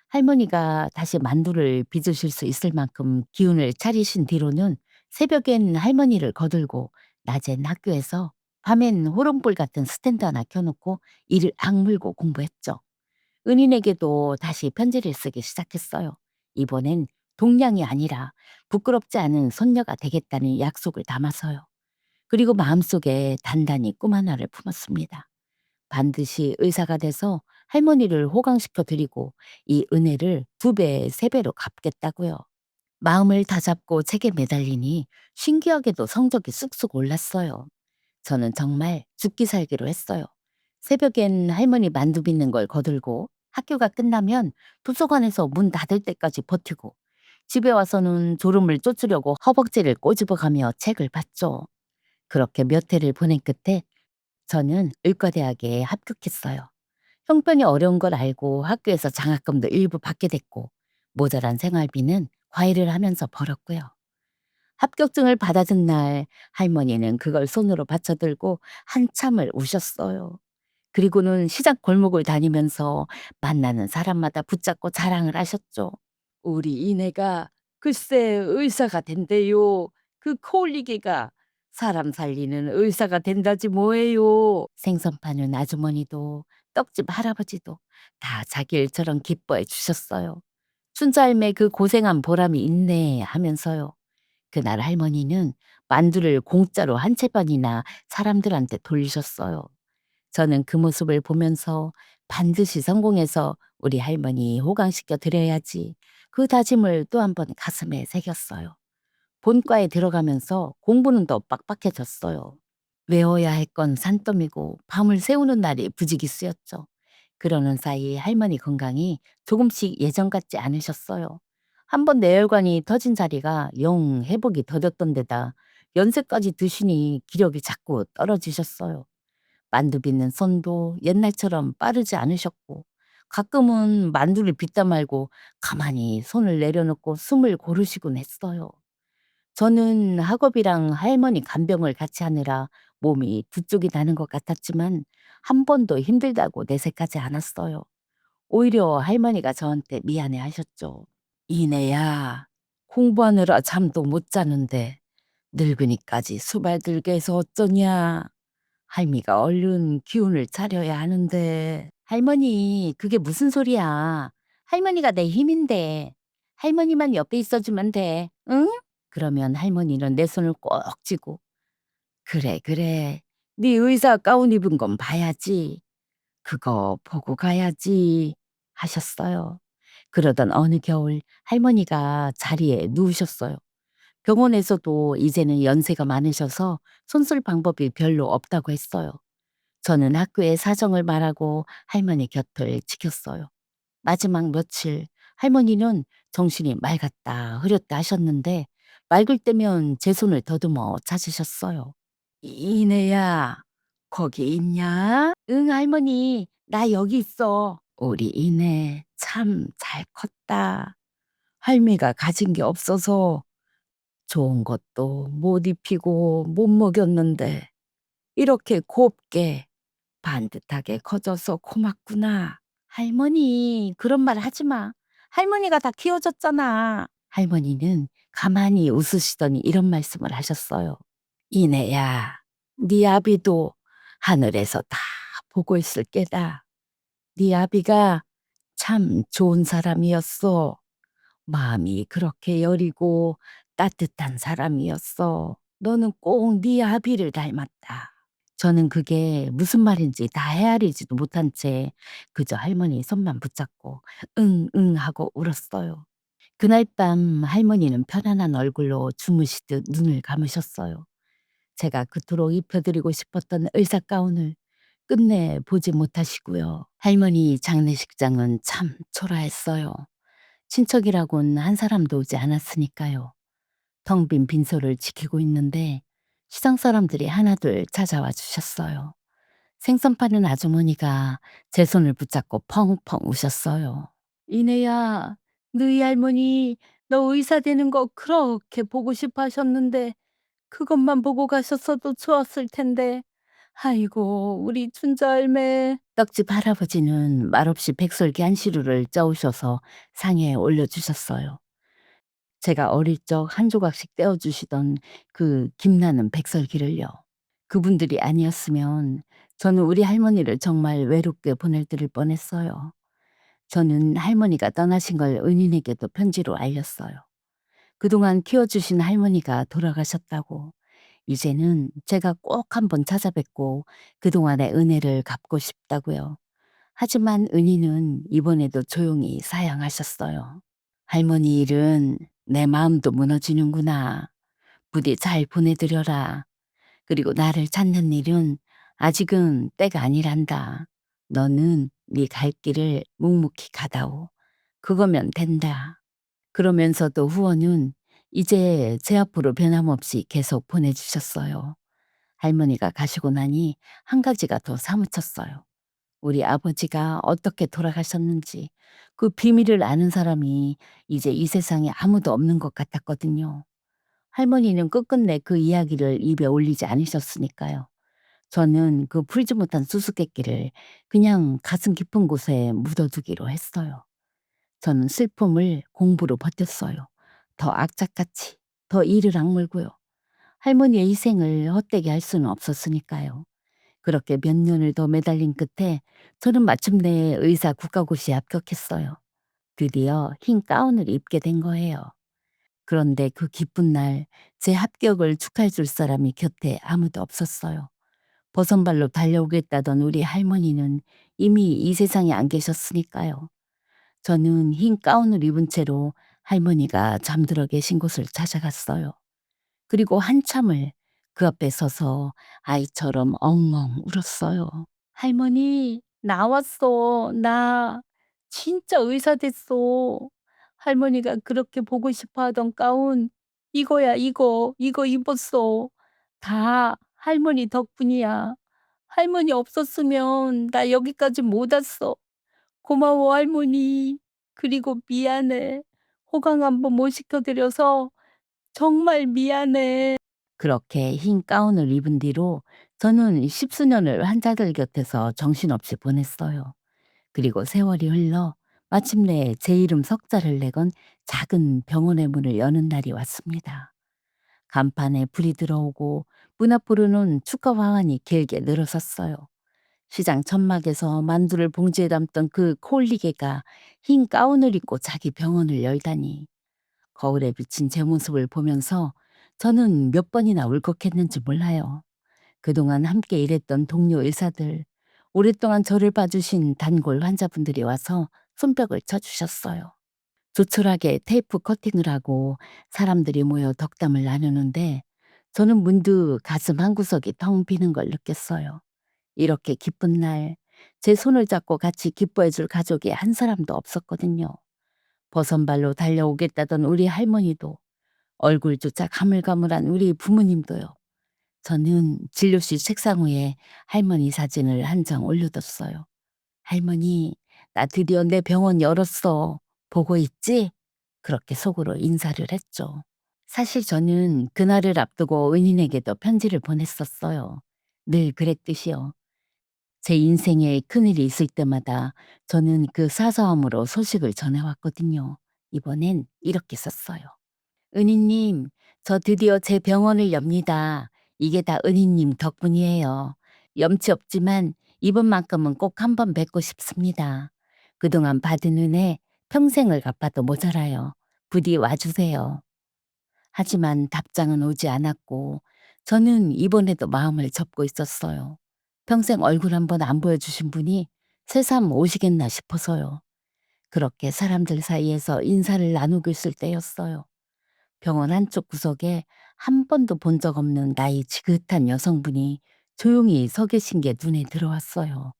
할머니가 다시 만두를 빚으실 수 있을 만큼 기운을 차리신 뒤로는 새벽엔 할머니를 거들고 낮엔 학교에서 밤엔 호롱불 같은 스탠드 하나 켜놓고 이를 악물고 공부했죠. 은인에게도 다시 편지를 쓰기 시작했어요. 이번엔 동량이 아니라 부끄럽지 않은 손녀가 되겠다는 약속을 담아서요. 그리고 마음속에 단단히 꿈 하나를 품었습니다. 반드시 의사가 돼서 할머니를 호강시켜 드리고 이 은혜를 두 배, 세 배로 갚겠다고요. 마음을 다잡고 책에 매달리니 신기하게도 성적이 쑥쑥 올랐어요. 저는 정말 죽기 살기로 했어요. 새벽엔 할머니 만두 빚는 걸 거들고 학교가 끝나면 도서관에서 문 닫을 때까지 버티고 집에 와서는 졸음을 쫓으려고 허벅지를 꼬집어가며 책을 봤죠. 그렇게 몇 해를 보낸 끝에 저는 의과대학에 합격했어요. 형편이 어려운 걸 알고 학교에서 장학금도 일부 받게 됐고 모자란 생활비는 과외를 하면서 벌었고요. 합격증을 받아든 날 할머니는 그걸 손으로 받쳐들고 한참을 우셨어요. 그리고는 시장 골목을 다니면서 만나는 사람마다 붙잡고 자랑을 하셨죠. "우리 이내가 글쎄 의사가 된대요. 그 코올리개가 사람 살리는 의사가 된다지 뭐예요." 생선 파는 아주머니도 떡집 할아버지도 다 자기 일처럼 기뻐해 주셨어요. "춘자할매 그 고생한 보람이 있네." 하면서요. 그날 할머니는 만두를 공짜로 한 채반이나 사람들한테 돌리셨어요. 저는 그 모습을 보면서 반드시 성공해서 우리 할머니 호강시켜 드려야지 그 다짐을 또 한 번 가슴에 새겼어요. 본과에 들어가면서 공부는 더 빡빡해졌어요. 외워야 할 건 산더미고 밤을 새우는 날이 부지기수였죠. 그러는 사이 할머니 건강이 조금씩 예전 같지 않으셨어요. 한 번 뇌혈관이 터진 자리가 영 회복이 더뎠던 데다 연세까지 드시니 기력이 자꾸 떨어지셨어요. 만두 빚는 손도 옛날처럼 빠르지 않으셨고 가끔은 만두를 빚다 말고 가만히 손을 내려놓고 숨을 고르시곤 했어요. 저는 학업이랑 할머니 간병을 같이 하느라 몸이 두 쪽이 나는 것 같았지만 한 번도 힘들다고 내색하지 않았어요. 오히려 할머니가 저한테 미안해 하셨죠. "이내야, 공부하느라 잠도 못 자는데 늙으니까지 수발들게 해서 어쩌냐. 할미가 얼른 기운을 차려야 하는데." "할머니, 그게 무슨 소리야. 할머니가 내 힘인데. 할머니만 옆에 있어주면 돼. 응?" 그러면 할머니는 내 손을 꼭 쥐고 "그래, 그래. 네 의사 가운 입은 건 봐야지. 그거 보고 가야지 하셨어요. 그러던 어느 겨울 할머니가 자리에 누우셨어요. 병원에서도 이제는 연세가 많으셔서 손쓸 방법이 별로 없다고 했어요. 저는 학교에 사정을 말하고 할머니 곁을 지켰어요. 마지막 며칠 할머니는 정신이 맑았다 흐렸다 하셨는데 맑을 때면 제 손을 더듬어 찾으셨어요. 이내야, 거기 있냐? 응, 할머니, 나 여기 있어. 우리 이내 참 잘 컸다. 할미가 가진 게 없어서 좋은 것도 못 입히고 못 먹였는데 이렇게 곱게 반듯하게 커져서 고맙구나. 할머니, 그런 말 하지 마. 할머니가 다 키워줬잖아. 할머니는 가만히 웃으시더니 이런 말씀을 하셨어요. 이내야, 네 아비도 하늘에서 다 보고 있을 게다. 네 아비가 참 좋은 사람이었어. 마음이 그렇게 여리고 따뜻한 사람이었어. 너는 꼭 네 아비를 닮았다. 저는 그게 무슨 말인지 다 헤아리지도 못한 채 그저 할머니 손만 붙잡고 응, 응 하고 울었어요. 그날 밤 할머니는 편안한 얼굴로 주무시듯 눈을 감으셨어요. 제가 그토록 입혀드리고 싶었던 의사 가운을 끝내 보지 못하시고요. 할머니 장례식장은 참 초라했어요. 친척이라곤 한 사람도 오지 않았으니까요. 텅 빈 빈소를 지키고 있는데 시장 사람들이 하나둘 찾아와 주셨어요. 생선 파는 아주머니가 제 손을 붙잡고 펑펑 우셨어요. 이내야, 너희 할머니 너 의사 되는 거 그렇게 보고 싶어 하셨는데 그것만 보고 가셨어도 좋았을 텐데. 아이고, 우리 춘자 할매. 떡집 할아버지는 말없이 백설기 한 시루를 쪄오셔서 상에 올려주셨어요. 제가 어릴 적 한 조각씩 떼어주시던 그 김나는 백설기를요. 그분들이 아니었으면 저는 우리 할머니를 정말 외롭게 보낼 들을 뻔했어요. 저는 할머니가 떠나신 걸 은인에게도 편지로 알렸어요. 그동안 키워주신 할머니가 돌아가셨다고. 이제는 제가 꼭 한번 찾아뵙고 그동안의 은혜를 갚고 싶다고요. 하지만 은희는 이번에도 조용히 사양하셨어요. 할머니 일은 내 마음도 무너지는구나. 부디 잘 보내드려라. 그리고 나를 찾는 일은 아직은 때가 아니란다. 너는 네 갈 길을 묵묵히 가다오. 그거면 된다. 그러면서도 후원은 이제 제 앞으로 변함없이 계속 보내주셨어요. 할머니가 가시고 나니 한 가지가 더 사무쳤어요. 우리 아버지가 어떻게 돌아가셨는지 그 비밀을 아는 사람이 이제 이 세상에 아무도 없는 것 같았거든요. 할머니는 끝끝내 그 이야기를 입에 올리지 않으셨으니까요. 저는 그 풀지 못한 수수께끼를 그냥 가슴 깊은 곳에 묻어두기로 했어요. 저는 슬픔을 공부로 버텼어요. 더 악착같이, 더 이를 악물고요. 할머니의 희생을 헛되게 할 수는 없었으니까요. 그렇게 몇 년을 더 매달린 끝에 저는 마침내 의사 국가고시에 합격했어요. 드디어 흰 가운을 입게 된 거예요. 그런데 그 기쁜 날 제 합격을 축하해 줄 사람이 곁에 아무도 없었어요. 버선발로 달려오겠다던 우리 할머니는 이미 이 세상에 안 계셨으니까요. 저는 흰 가운을 입은 채로 할머니가 잠들어 계신 곳을 찾아갔어요. 그리고 한참을 그 앞에 서서 아이처럼 엉엉 울었어요. 할머니, 나왔어. 나 진짜 의사 됐어. 할머니가 그렇게 보고 싶어 하던 가운, 이거야, 이거. 이거 입었어. 다 할머니 덕분이야. 할머니 없었으면 나 여기까지 못 왔어. 고마워, 할머니. 그리고 미안해. 호강 한번 못 시켜드려서 정말 미안해. 그렇게 흰 가운을 입은 뒤로 저는 십수년을 환자들 곁에서 정신없이 보냈어요. 그리고 세월이 흘러 마침내 제 이름 석자를 내건 작은 병원의 문을 여는 날이 왔습니다. 간판에 불이 들어오고 문 앞으로는 축하 화환이 길게 늘어섰어요. 시장 천막에서 만두를 봉지에 담던 그 콜리게가 흰 가운을 입고 자기 병원을 열다니. 거울에 비친 제 모습을 보면서 저는 몇 번이나 울컥했는지 몰라요. 그동안 함께 일했던 동료 의사들, 오랫동안 저를 봐주신 단골 환자분들이 와서 손뼉을 쳐주셨어요. 조촐하게 테이프 커팅을 하고 사람들이 모여 덕담을 나누는데 저는 문득 가슴 한구석이 텅 비는 걸 느꼈어요. 이렇게 기쁜 날, 제 손을 잡고 같이 기뻐해 줄 가족이 한 사람도 없었거든요. 버선발로 달려오겠다던 우리 할머니도, 얼굴조차 가물가물한 우리 부모님도요. 저는 진료실 책상 위에 할머니 사진을 한 장 올려뒀어요. 할머니, 나 드디어 내 병원 열었어. 보고 있지? 그렇게 속으로 인사를 했죠. 사실 저는 그날을 앞두고 은인에게도 편지를 보냈었어요. 늘 그랬듯이요. 제 인생에 큰일이 있을 때마다 저는 그 사서함으로 소식을 전해왔거든요. 이번엔 이렇게 썼어요. 은희님, 저 드디어 제 병원을 엽니다. 이게 다 은희님 덕분이에요. 염치 없지만 이번만큼은 꼭 한번 뵙고 싶습니다. 그동안 받은 은혜 평생을 갚아도 모자라요. 부디 와주세요. 하지만 답장은 오지 않았고 저는 이번에도 마음을 접고 있었어요. 평생 얼굴 한번 안 보여주신 분이 새삼 오시겠나 싶어서요. 그렇게 사람들 사이에서 인사를 나누고 있을 때였어요. 병원 한쪽 구석에 한 번도 본 적 없는 나이 지긋한 여성분이 조용히 서 계신 게 눈에 들어왔어요.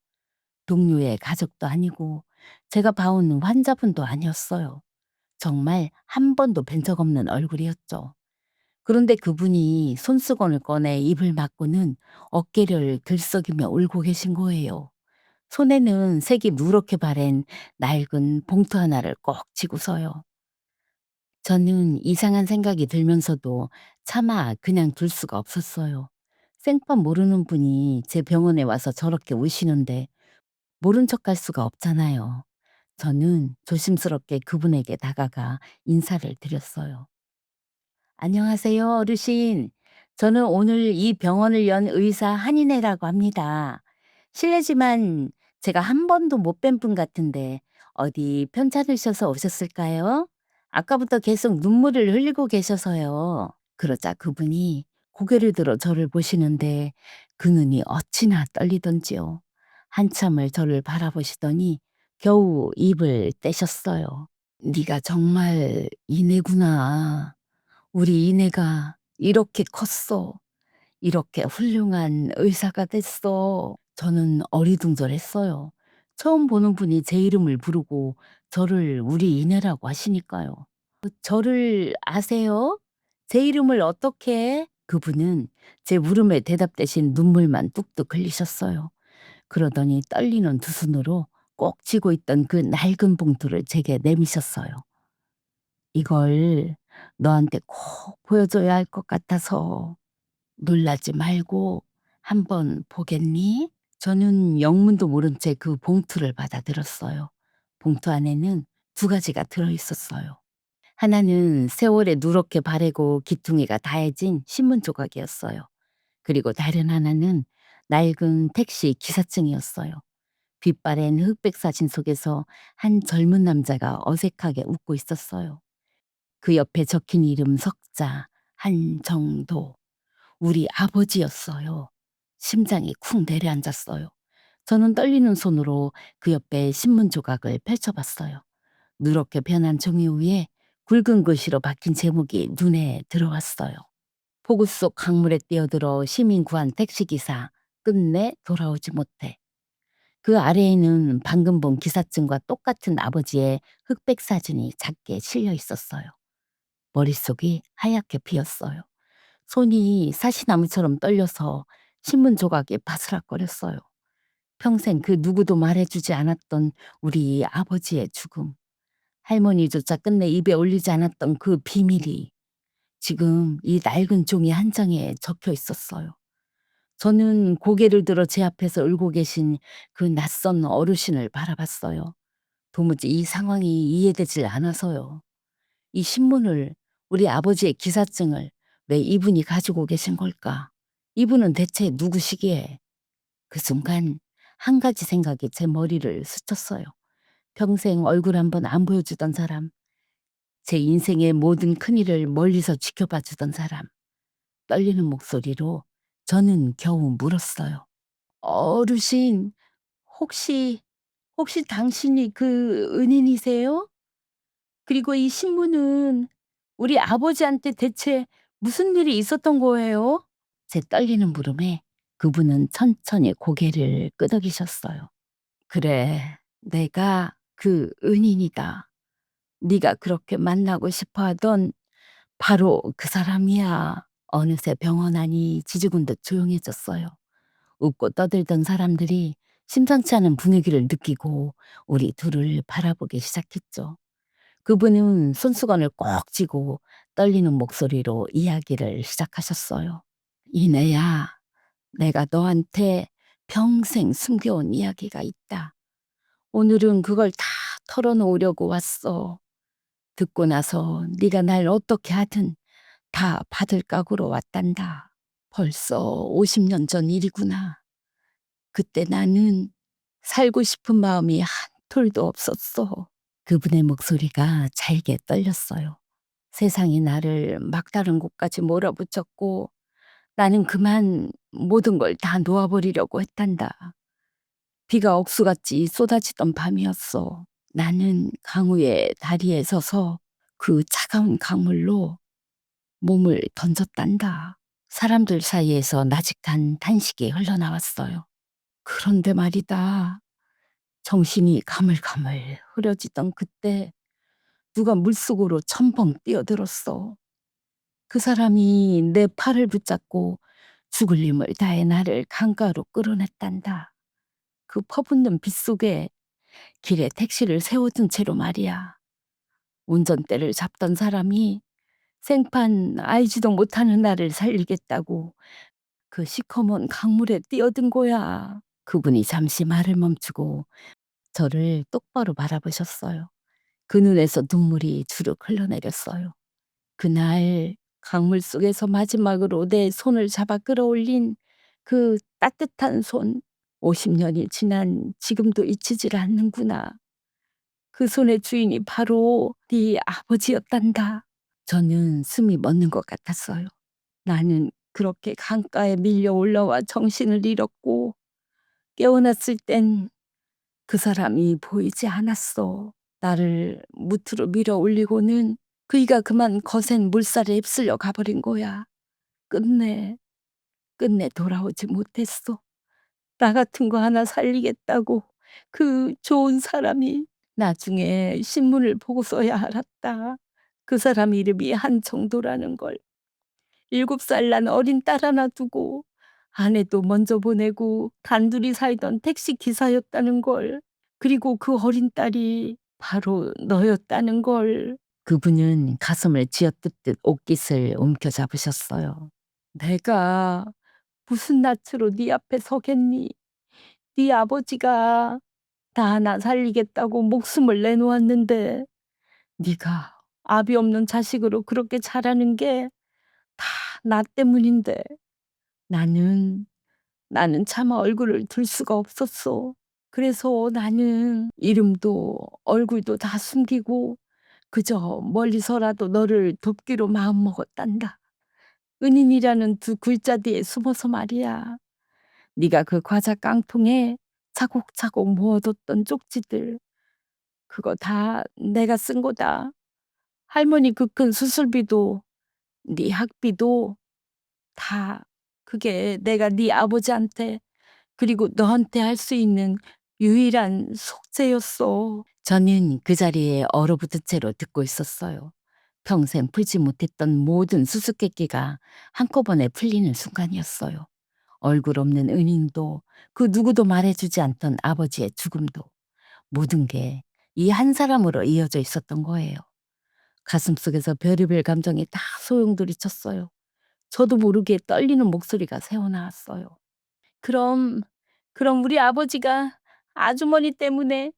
동료의 가족도 아니고 제가 봐온 환자분도 아니었어요. 정말 한 번도 뵌 적 없는 얼굴이었죠. 그런데 그분이 손수건을 꺼내 입을 막고는 어깨를 들썩이며 울고 계신 거예요. 손에는 색이 누렇게 바랜 낡은 봉투 하나를 꼭 쥐고서요. 저는 이상한 생각이 들면서도 차마 그냥 둘 수가 없었어요. 생판 모르는 분이 제 병원에 와서 저렇게 우시는데 모른 척할 수가 없잖아요. 저는 조심스럽게 그분에게 다가가 인사를 드렸어요. 안녕하세요, 어르신. 저는 오늘 이 병원을 연 의사 한인혜라고 합니다. 실례지만 제가 한 번도 못 뵌 분 같은데 어디 편찮으셔서 오셨을까요? 아까부터 계속 눈물을 흘리고 계셔서요. 그러자 그분이 고개를 들어 저를 보시는데 그 눈이 어찌나 떨리던지요. 한참을 저를 바라보시더니 겨우 입을 떼셨어요. 네가 정말 이내구나. 우리 이내가 이렇게 컸어. 이렇게 훌륭한 의사가 됐어. 저는 어리둥절했어요. 처음 보는 분이 제 이름을 부르고 저를 우리 이내라고 하시니까요. 저를 아세요? 제 이름을 어떻게? 그분은 제 물음에 대답 대신 눈물만 뚝뚝 흘리셨어요. 그러더니 떨리는 두 손으로 꼭 쥐고 있던 그 낡은 봉투를 제게 내미셨어요. 이걸 너한테 꼭 보여줘야 할 것 같아서 놀라지 말고 한번 보겠니? 저는 영문도 모른 채 그 봉투를 받아들었어요. 봉투 안에는 두 가지가 들어있었어요. 하나는 세월에 누렇게 바래고 기퉁이가 다해진 신문 조각이었어요. 그리고 다른 하나는 낡은 택시 기사증이었어요. 빛바랜 흑백 사진 속에서 한 젊은 남자가 어색하게 웃고 있었어요. 그 옆에 적힌 이름 석자, 한정도. 우리 아버지였어요. 심장이 쿵 내려앉았어요. 저는 떨리는 손으로 그 옆에 신문 조각을 펼쳐봤어요. 누렇게 변한 종이 위에 굵은 글씨로 박힌 제목이 눈에 들어왔어요. 폭우 속 강물에 뛰어들어 시민 구한 택시기사, 끝내 돌아오지 못해. 그 아래에는 방금 본 기사증과 똑같은 아버지의 흑백 사진이 작게 실려 있었어요. 머릿속이 하얗게 비었어요. 손이 사시나무처럼 떨려서 신문 조각에 바스락거렸어요. 평생 그 누구도 말해주지 않았던 우리 아버지의 죽음. 할머니조차 끝내 입에 올리지 않았던 그 비밀이 지금 이 낡은 종이 한 장에 적혀 있었어요. 저는 고개를 들어 제 앞에서 울고 계신 그 낯선 어르신을 바라봤어요. 도무지 이 상황이 이해되질 않아서요. 이 신문을, 우리 아버지의 기사증을 왜 이분이 가지고 계신 걸까? 이분은 대체 누구시기에? 그 순간 한 가지 생각이 제 머리를 스쳤어요. 평생 얼굴 한번 안 보여주던 사람, 제 인생의 모든 큰일을 멀리서 지켜봐 주던 사람. 떨리는 목소리로 저는 겨우 물었어요. 어르신, 혹시 혹시 당신이 그 은인이세요? 그리고 이 신문은 우리 아버지한테 대체 무슨 일이 있었던 거예요? 제 떨리는 물음에 그분은 천천히 고개를 끄덕이셨어요. "그래, 내가 그 은인이다. 네가 그렇게 만나고 싶어 하던 바로 그 사람이야." 어느새 병원 안이 지지군 듯 조용해졌어요. 웃고 떠들던 사람들이 심상치 않은 분위기를 느끼고 우리 둘을 바라보기 시작했죠. 그분은 손수건을 꼭 쥐고 떨리는 목소리로 이야기를 시작하셨어요. "이내야, 내가 너한테 평생 숨겨온 이야기가 있다. 오늘은 그걸 다 털어놓으려고 왔어. 듣고 나서 네가 날 어떻게 하든 다 받을 각오로 왔단다." 벌써 50년 전 일이구나. 그때 나는 살고 싶은 마음이 한 톨도 없었어. 그분의 목소리가 잘게 떨렸어요. 세상이 나를 막다른 곳까지 몰아붙였고 나는 그만 모든 걸 다 놓아버리려고 했단다. 비가 억수같이 쏟아지던 밤이었어. 나는 강우의 다리에 서서 그 차가운 강물로 몸을 던졌단다. 사람들 사이에서 나직한 탄식이 흘러나왔어요. 그런데 말이다. 정신이 가물가물 흐려지던 그때 누가 물속으로 첨벙 뛰어들었어. 그 사람이 내 팔을 붙잡고 죽을 힘을 다해 나를 강가로 끌어냈단다. 그 퍼붓는 빗속에 길에 택시를 세워둔 채로 말이야. 운전대를 잡던 사람이 생판 알지도 못하는 나를 살리겠다고 그 시커먼 강물에 뛰어든 거야. 그분이 잠시 말을 멈추고 저를 똑바로 바라보셨어요. 그 눈에서 눈물이 주르륵 흘러내렸어요. 그날 강물 속에서 마지막으로 내 손을 잡아 끌어올린 그 따뜻한 손. 50년이 지난 지금도 잊히질 않는구나. 그 손의 주인이 바로 네 아버지였단다. 저는 숨이 멎는 것 같았어요. 나는 그렇게 강가에 밀려 올라와 정신을 잃었고 깨어났을 땐 그 사람이 보이지 않았어. 나를 무트로 밀어 올리고는 그이가 그만 거센 물살에 휩쓸려 가버린 거야. 끝내, 끝내 돌아오지 못했어. 나 같은 거 하나 살리겠다고 그 좋은 사람이. 나중에 신문을 보고서야 알았다. 그 사람 이름이 한정도라는 걸. 7살 난 어린 딸 하나 두고 아내도 먼저 보내고 단둘이 살던 택시 기사였다는 걸. 그리고 그 어린 딸이 바로 너였다는 걸. 그분은 가슴을 쥐어뜯듯 옷깃을 움켜잡으셨어요. "내가 무슨 낯으로 네 앞에 서겠니? 네 아버지가 나 하나 살리겠다고 목숨을 내놓았는데 네가 아비 없는 자식으로 그렇게 자라는 게 다 나 때문인데 나는 차마 얼굴을 들 수가 없었어. 그래서 나는 이름도 얼굴도 다 숨기고 그저 멀리서라도 너를 돕기로 마음먹었단다. 은인이라는 두 글자 뒤에 숨어서 말이야. 네가 그 과자 깡통에 차곡차곡 모아뒀던 쪽지들 그거 다 내가 쓴 거다. 할머니 그 큰 수술비도 네 학비도 다 그게 내가 네 아버지한테 그리고 너한테 할 수 있는 유일한 속죄였어." 저는 그 자리에 얼어붙은 채로 듣고 있었어요. 평생 풀지 못했던 모든 수수께끼가 한꺼번에 풀리는 순간이었어요. 얼굴 없는 은인도 그 누구도 말해주지 않던 아버지의 죽음도 모든 게 이 한 사람으로 이어져 있었던 거예요. 가슴속에서 별의별 감정이 다 소용돌이쳤어요. 저도 모르게 떨리는 목소리가 새어나왔어요. "그럼 우리 아버지가 아주머니 때문에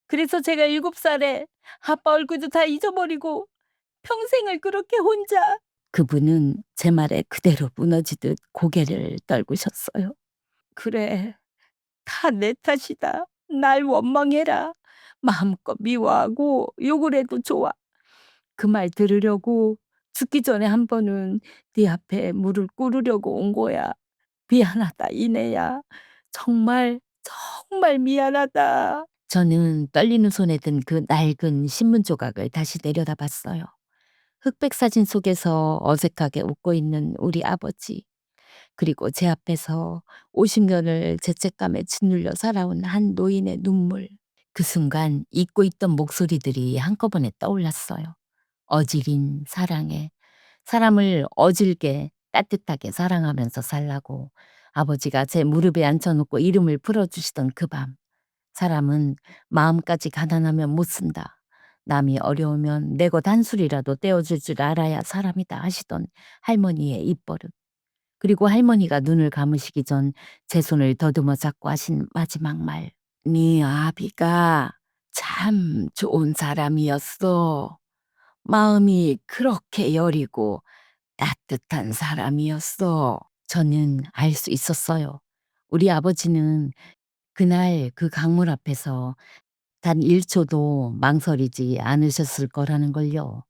그래서 제가 7살에 아빠 얼굴도 다 잊어버리고 평생을 그렇게 혼자." 그분은 제 말에 그대로 무너지듯 고개를 떨구셨어요. "그래. 다 내 탓이다. 날 원망해라. 마음껏 미워하고 욕을 해도 좋아. 그 말 들으려고 죽기 전에 한 번은 네 앞에 무릎 꿇으려고 온 거야. 미안하다 이내야. 정말, 정말 미안하다." 저는 떨리는 손에 든 그 낡은 신문 조각을 다시 내려다봤어요. 흑백 사진 속에서 어색하게 웃고 있는 우리 아버지, 그리고 제 앞에서 50년을 죄책감에 짓눌려 살아온 한 노인의 눈물. 그 순간 잊고 있던 목소리들이 한꺼번에 떠올랐어요. 어지린 사랑에, 사람을 어질게 따뜻하게 사랑하면서 살라고 아버지가 제 무릎에 앉혀놓고 이름을 풀어주시던 그 밤. 사람은 마음까지 가난하면 못 쓴다. 남이 어려우면 내 것 한 술이라도 떼어줄 줄 알아야 사람이다 하시던 할머니의 입버릇. 그리고 할머니가 눈을 감으시기 전 제 손을 더듬어 잡고 하신 마지막 말. "네 아비가 참 좋은 사람이었어. 마음이 그렇게 여리고 따뜻한 사람이었어." 저는 알 수 있었어요. 우리 아버지는 그날 그 강물 앞에서 단 1초도 망설이지 않으셨을 거라는 걸요.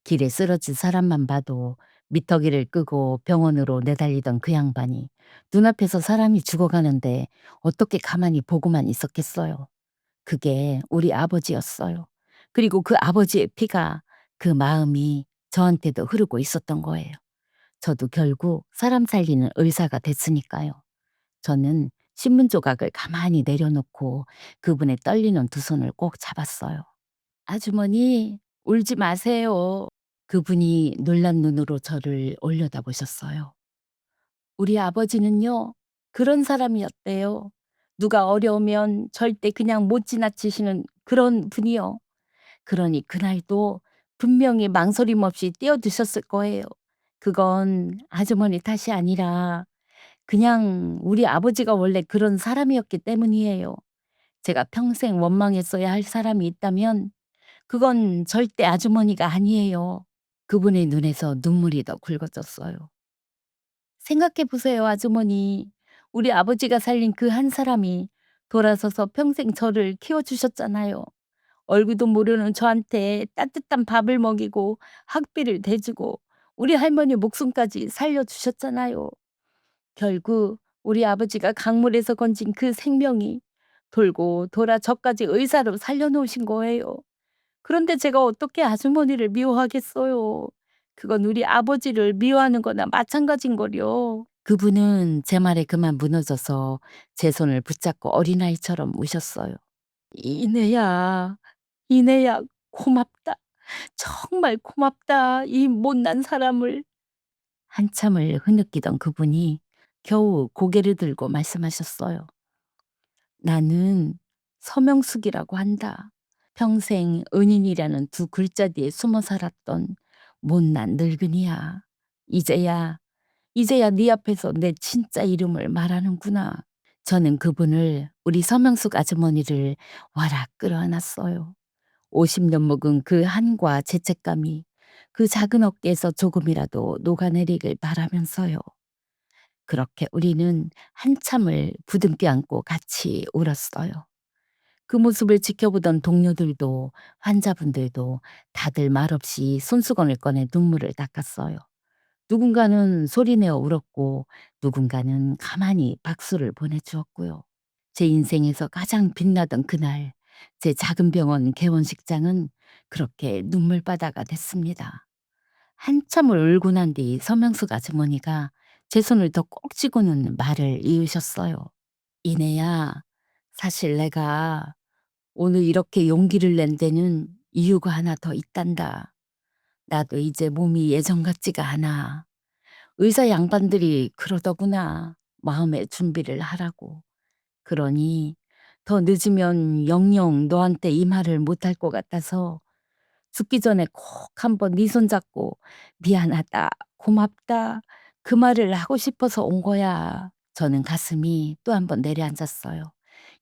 길에 쓰러진 사람만 봐도 미터기를 끄고 병원으로 내달리던 그 양반이 눈앞에서 사람이 죽어가는데 어떻게 가만히 보고만 있었겠어요. 그게 우리 아버지였어요. 그리고 그 아버지의 피가, 그 마음이 저한테도 흐르고 있었던 거예요. 저도 결국 사람 살리는 의사가 됐으니까요. 저는 신문 조각을 가만히 내려놓고 그분의 떨리는 두 손을 꼭 잡았어요. "아주머니, 울지 마세요." 그분이 놀란 눈으로 저를 올려다보셨어요. "우리 아버지는요, 그런 사람이었대요. 누가 어려우면 절대 그냥 못 지나치시는 그런 분이요. 그러니 그날도 분명히 망설임 없이 뛰어드셨을 거예요. 그건 아주머니 탓이 아니라 그냥 우리 아버지가 원래 그런 사람이었기 때문이에요. 제가 평생 원망했어야 할 사람이 있다면 그건 절대 아주머니가 아니에요." 그분의 눈에서 눈물이 더 굵어졌어요. "생각해 보세요, 아주머니. 우리 아버지가 살린 그 한 사람이 돌아서서 평생 저를 키워주셨잖아요. 얼굴도 모르는 저한테 따뜻한 밥을 먹이고 학비를 대주고 우리 할머니 목숨까지 살려주셨잖아요. 결국 우리 아버지가 강물에서 건진 그 생명이 돌고 돌아 저까지 의사로 살려놓으신 거예요. 그런데 제가 어떻게 아주머니를 미워하겠어요. 그건 우리 아버지를 미워하는 거나 마찬가지인 걸요." 그분은 제 말에 그만 무너져서 제 손을 붙잡고 어린아이처럼 우셨어요. "이내야, 이내야, 고맙다. 정말 고맙다. 이 못난 사람을." 한참을 흐느끼던 그분이 겨우 고개를 들고 말씀하셨어요. "나는 서명숙이라고 한다. 평생 은인이라는 두 글자 뒤에 숨어 살았던 못난 늙은이야. 이제야, 이제야 네 앞에서 내 진짜 이름을 말하는구나." 저는 그분을, 우리 서명숙 아주머니를 와락 끌어안았어요. 50년 묵은 그 한과 죄책감이 그 작은 어깨에서 조금이라도 녹아내리길 바라면서요. 그렇게 우리는 한참을 부둥켜 안고 같이 울었어요. 그 모습을 지켜보던 동료들도 환자분들도 다들 말없이 손수건을 꺼내 눈물을 닦았어요. 누군가는 소리내어 울었고 누군가는 가만히 박수를 보내주었고요. 제 인생에서 가장 빛나던 그날, 제 작은 병원 개원식장은 그렇게 눈물바다가 됐습니다. 한참을 울고 난 뒤 서명숙 아주머니가 제 손을 더 꼭 쥐고는 말을 이으셨어요. "이내야, 사실 내가 오늘 이렇게 용기를 낸 데는 이유가 하나 더 있단다. 나도 이제 몸이 예전 같지가 않아. 의사 양반들이 그러더구나. 마음의 준비를 하라고. 그러니 더 늦으면 영영 너한테 이 말을 못할 것 같아서 죽기 전에 꼭 한번 네 손 잡고 미안하다, 고맙다 그 말을 하고 싶어서 온 거야." 저는 가슴이 또 한번 내려앉았어요.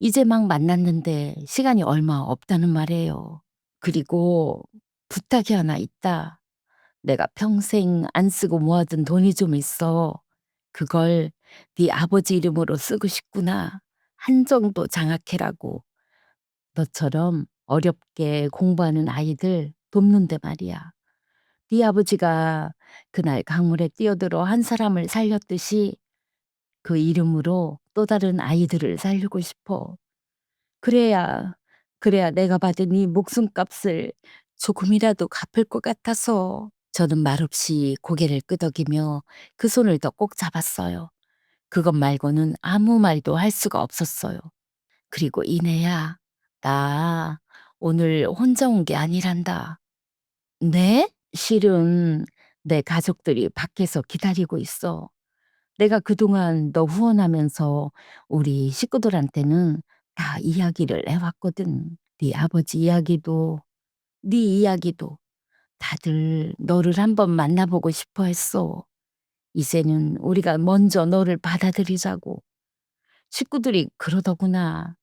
이제 막 만났는데 시간이 얼마 없다는 말이에요. "그리고 부탁이 하나 있다. 내가 평생 안 쓰고 모아둔 돈이 좀 있어. 그걸 네 아버지 이름으로 쓰고 싶구나. 한정도 장학회라고. 너처럼 어렵게 공부하는 아이들 돕는데 말이야. 네 아버지가 그날 강물에 뛰어들어 한 사람을 살렸듯이 그 이름으로 또 다른 아이들을 살리고 싶어. 그래야 그래야 내가 받은 이 목숨값을 조금이라도 갚을 것 같아서. 저는 말없이 고개를 끄덕이며 그 손을 더 꼭 잡았어요. 그것 말고는 아무 말도 할 수가 없었어요. 그리고 "이내야, 나 오늘 혼자 온 게 아니란다." "네?" "실은 내 가족들이 밖에서 기다리고 있어. 내가 그동안 너 후원하면서 우리 식구들한테는 다 이야기를 해 왔거든. 네 아버지 이야기도 네 이야기도 다들 너를 한번 만나보고 싶어 했어. 이제는 우리가 먼저 너를 받아들이자고. 식구들이 그러더구나.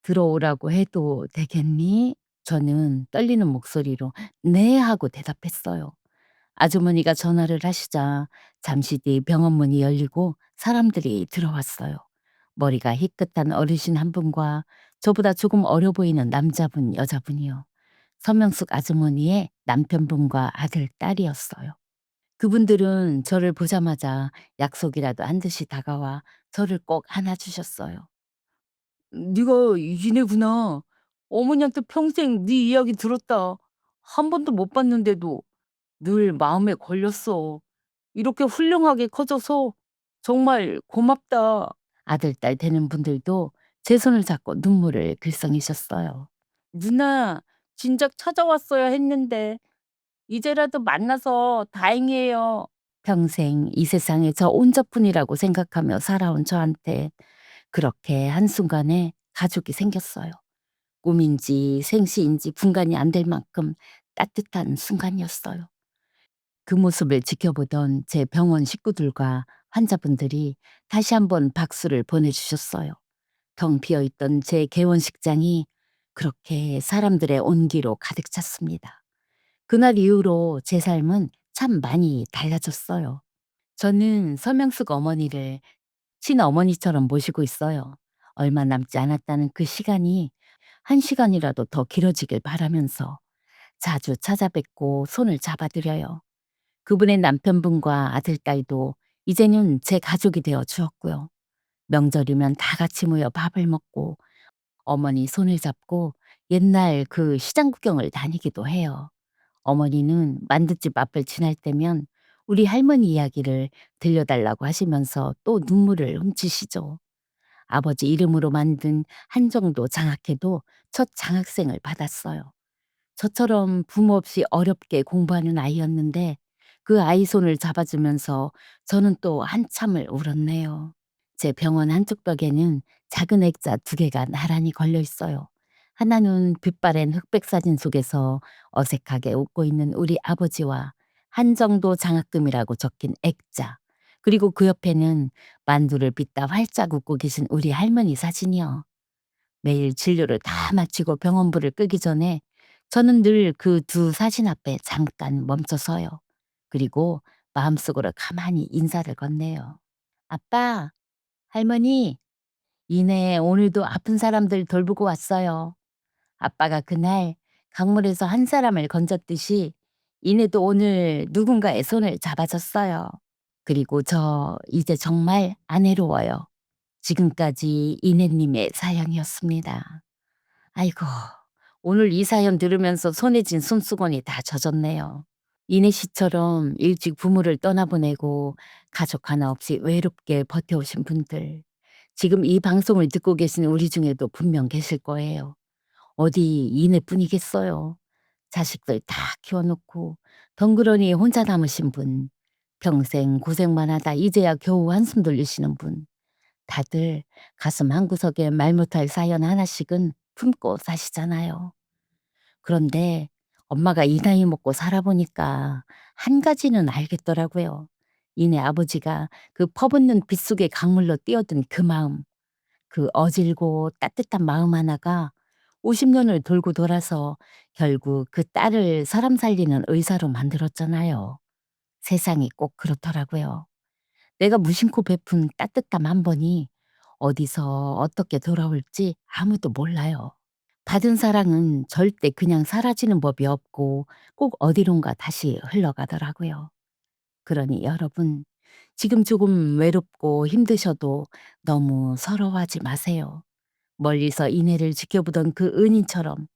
들어오라고 해도 되겠니?" 저는 떨리는 목소리로 "네." 하고 대답했어요. 아주머니가 전화를 하시자 잠시 뒤 병원 문이 열리고 사람들이 들어왔어요. 머리가 희끗한 어르신 한 분과 저보다 조금 어려 보이는 남자분, 여자분이요. 서명숙 아주머니의 남편분과 아들, 딸이었어요. 그분들은 저를 보자마자 약속이라도 한 듯이 다가와 저를 꼭 안아주셨어요. "네가 이네구나. 어머니한테 평생 네 이야기 들었다. 한 번도 못 봤는데도 늘 마음에 걸렸어. 이렇게 훌륭하게 커져서 정말 고맙다." 아들, 딸 되는 분들도 제 손을 잡고 눈물을 글썽이셨어요. "누나 진작 찾아왔어야 했는데 이제라도 만나서 다행이에요." 평생 이 세상에 저 혼자뿐이라고 생각하며 살아온 저한테 그렇게 한순간에 가족이 생겼어요. 꿈인지 생시인지 분간이 안 될 만큼 따뜻한 순간이었어요. 그 모습을 지켜보던 제 병원 식구들과 환자분들이 다시 한번 박수를 보내주셨어요. 텅 비어있던 제 개원식장이 그렇게 사람들의 온기로 가득 찼습니다. 그날 이후로 제 삶은 참 많이 달라졌어요. 저는 서명숙 어머니를 친어머니처럼 모시고 있어요. 얼마 남지 않았다는 그 시간이 한 시간이라도 더 길어지길 바라면서 자주 찾아뵙고 손을 잡아드려요. 그분의 남편분과 아들, 딸도 이제는 제 가족이 되어 주었고요. 명절이면 다 같이 모여 밥을 먹고 어머니 손을 잡고 옛날 그 시장 구경을 다니기도 해요. 어머니는 만둣집 앞을 지날 때면 우리 할머니 이야기를 들려달라고 하시면서 또 눈물을 훔치시죠. 아버지 이름으로 만든 한정도 장학회도 첫 장학생을 받았어요. 저처럼 부모 없이 어렵게 공부하는 아이였는데 그 아이 손을 잡아주면서 저는 또 한참을 울었네요. 제 병원 한쪽 벽에는 작은 액자 두 개가 나란히 걸려 있어요. 하나는 빛바랜 흑백 사진 속에서 어색하게 웃고 있는 우리 아버지와 한정도 장학금이라고 적힌 액자. 그리고 그 옆에는 만두를 빚다 활짝 웃고 계신 우리 할머니 사진이요. 매일 진료를 다 마치고 병원불을 끄기 전에 저는 늘 그 두 사진 앞에 잠깐 멈춰 서요. 그리고 마음속으로 가만히 인사를 건네요. "아빠, 할머니, 이내 오늘도 아픈 사람들 돌보고 왔어요. 아빠가 그날 강물에서 한 사람을 건졌듯이 이내도 오늘 누군가의 손을 잡아줬어요. 그리고 저 이제 정말 안 외로워요." 지금까지 이내님의 사연이었습니다. 아이고, 오늘 이 사연 들으면서 손에 쥔 손수건이 다 젖었네요. 이내 씨처럼 일찍 부모를 떠나보내고 가족 하나 없이 외롭게 버텨오신 분들, 지금 이 방송을 듣고 계신 우리 중에도 분명 계실 거예요. 어디 이내뿐이겠어요. 자식들 다 키워놓고 덩그러니 혼자 남으신 분, 평생 고생만 하다 이제야 겨우 한숨 돌리시는 분, 다들 가슴 한구석에 말 못할 사연 하나씩은 품고 사시잖아요. 그런데 엄마가 이 나이 먹고 살아보니까 한 가지는 알겠더라고요. 이내 아버지가 그 퍼붓는 빗속의 강물로 뛰어든 그 마음, 그 어질고 따뜻한 마음 하나가 50년을 돌고 돌아서 결국 그 딸을 사람 살리는 의사로 만들었잖아요. 세상이 꼭 그렇더라고요. 내가 무심코 베푼 따뜻함 한 번이 어디서 어떻게 돌아올지 아무도 몰라요. 받은 사랑은 절대 그냥 사라지는 법이 없고 꼭 어디론가 다시 흘러가더라고요. 그러니 여러분, 지금 조금 외롭고 힘드셔도 너무 서러워하지 마세요. 멀리서 이내를 지켜보던 그 은인처럼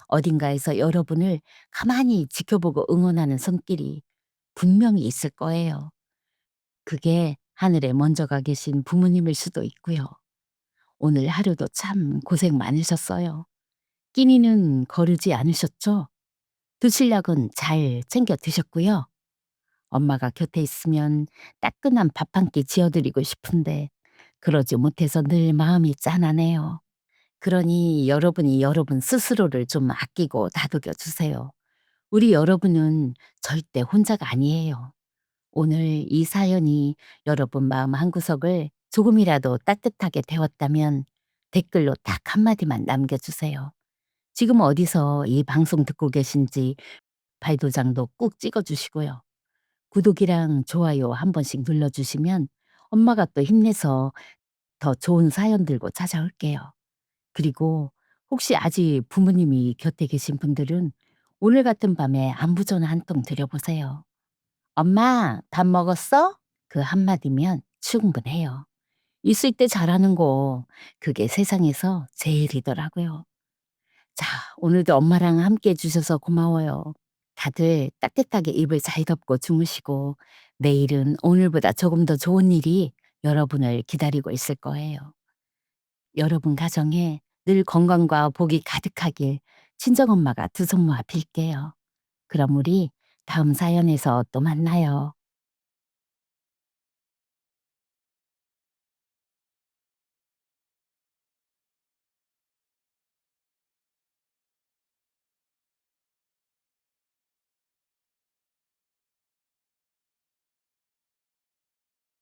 어딘가에서 여러분을 가만히 지켜보고 응원하는 손길이 분명히 있을 거예요. 그게 하늘에 먼저 가 계신 부모님일 수도 있고요. 오늘 하루도 참 고생 많으셨어요. 끼니는 거르지 않으셨죠? 드시려면 잘 챙겨 드셨고요. 엄마가 곁에 있으면 따끈한 밥 한 끼 지어드리고 싶은데 그러지 못해서 늘 마음이 짠하네요. 그러니 여러분이 여러분 스스로를 좀 아끼고 다독여 주세요. 우리 여러분은 절대 혼자가 아니에요. 오늘 이 사연이 여러분 마음 한구석을 조금이라도 따뜻하게 데웠다면 댓글로 딱 한마디만 남겨주세요. 지금 어디서 이 방송 듣고 계신지 발도장도 꾹 찍어주시고요. 구독이랑 좋아요 한 번씩 눌러주시면 엄마가 또 힘내서 더 좋은 사연 들고 찾아올게요. 그리고 혹시 아직 부모님이 곁에 계신 분들은 오늘 같은 밤에 안부 전화 한 통 드려보세요. "엄마, 밥 먹었어?" 그 한마디면 충분해요. 있을 때 잘하는 거 그게 세상에서 제일이더라고요. 자, 오늘도 엄마랑 함께 해 주셔서 고마워요. 다들 따뜻하게 이불 잘 덮고 주무시고 내일은 오늘보다 조금 더 좋은 일이 여러분을 기다리고 있을 거예요. 여러분 가정에 늘 건강과 복이 가득하길 친정엄마가 두 손 모아 빌게요. 그럼 우리 다음 사연에서 또 만나요.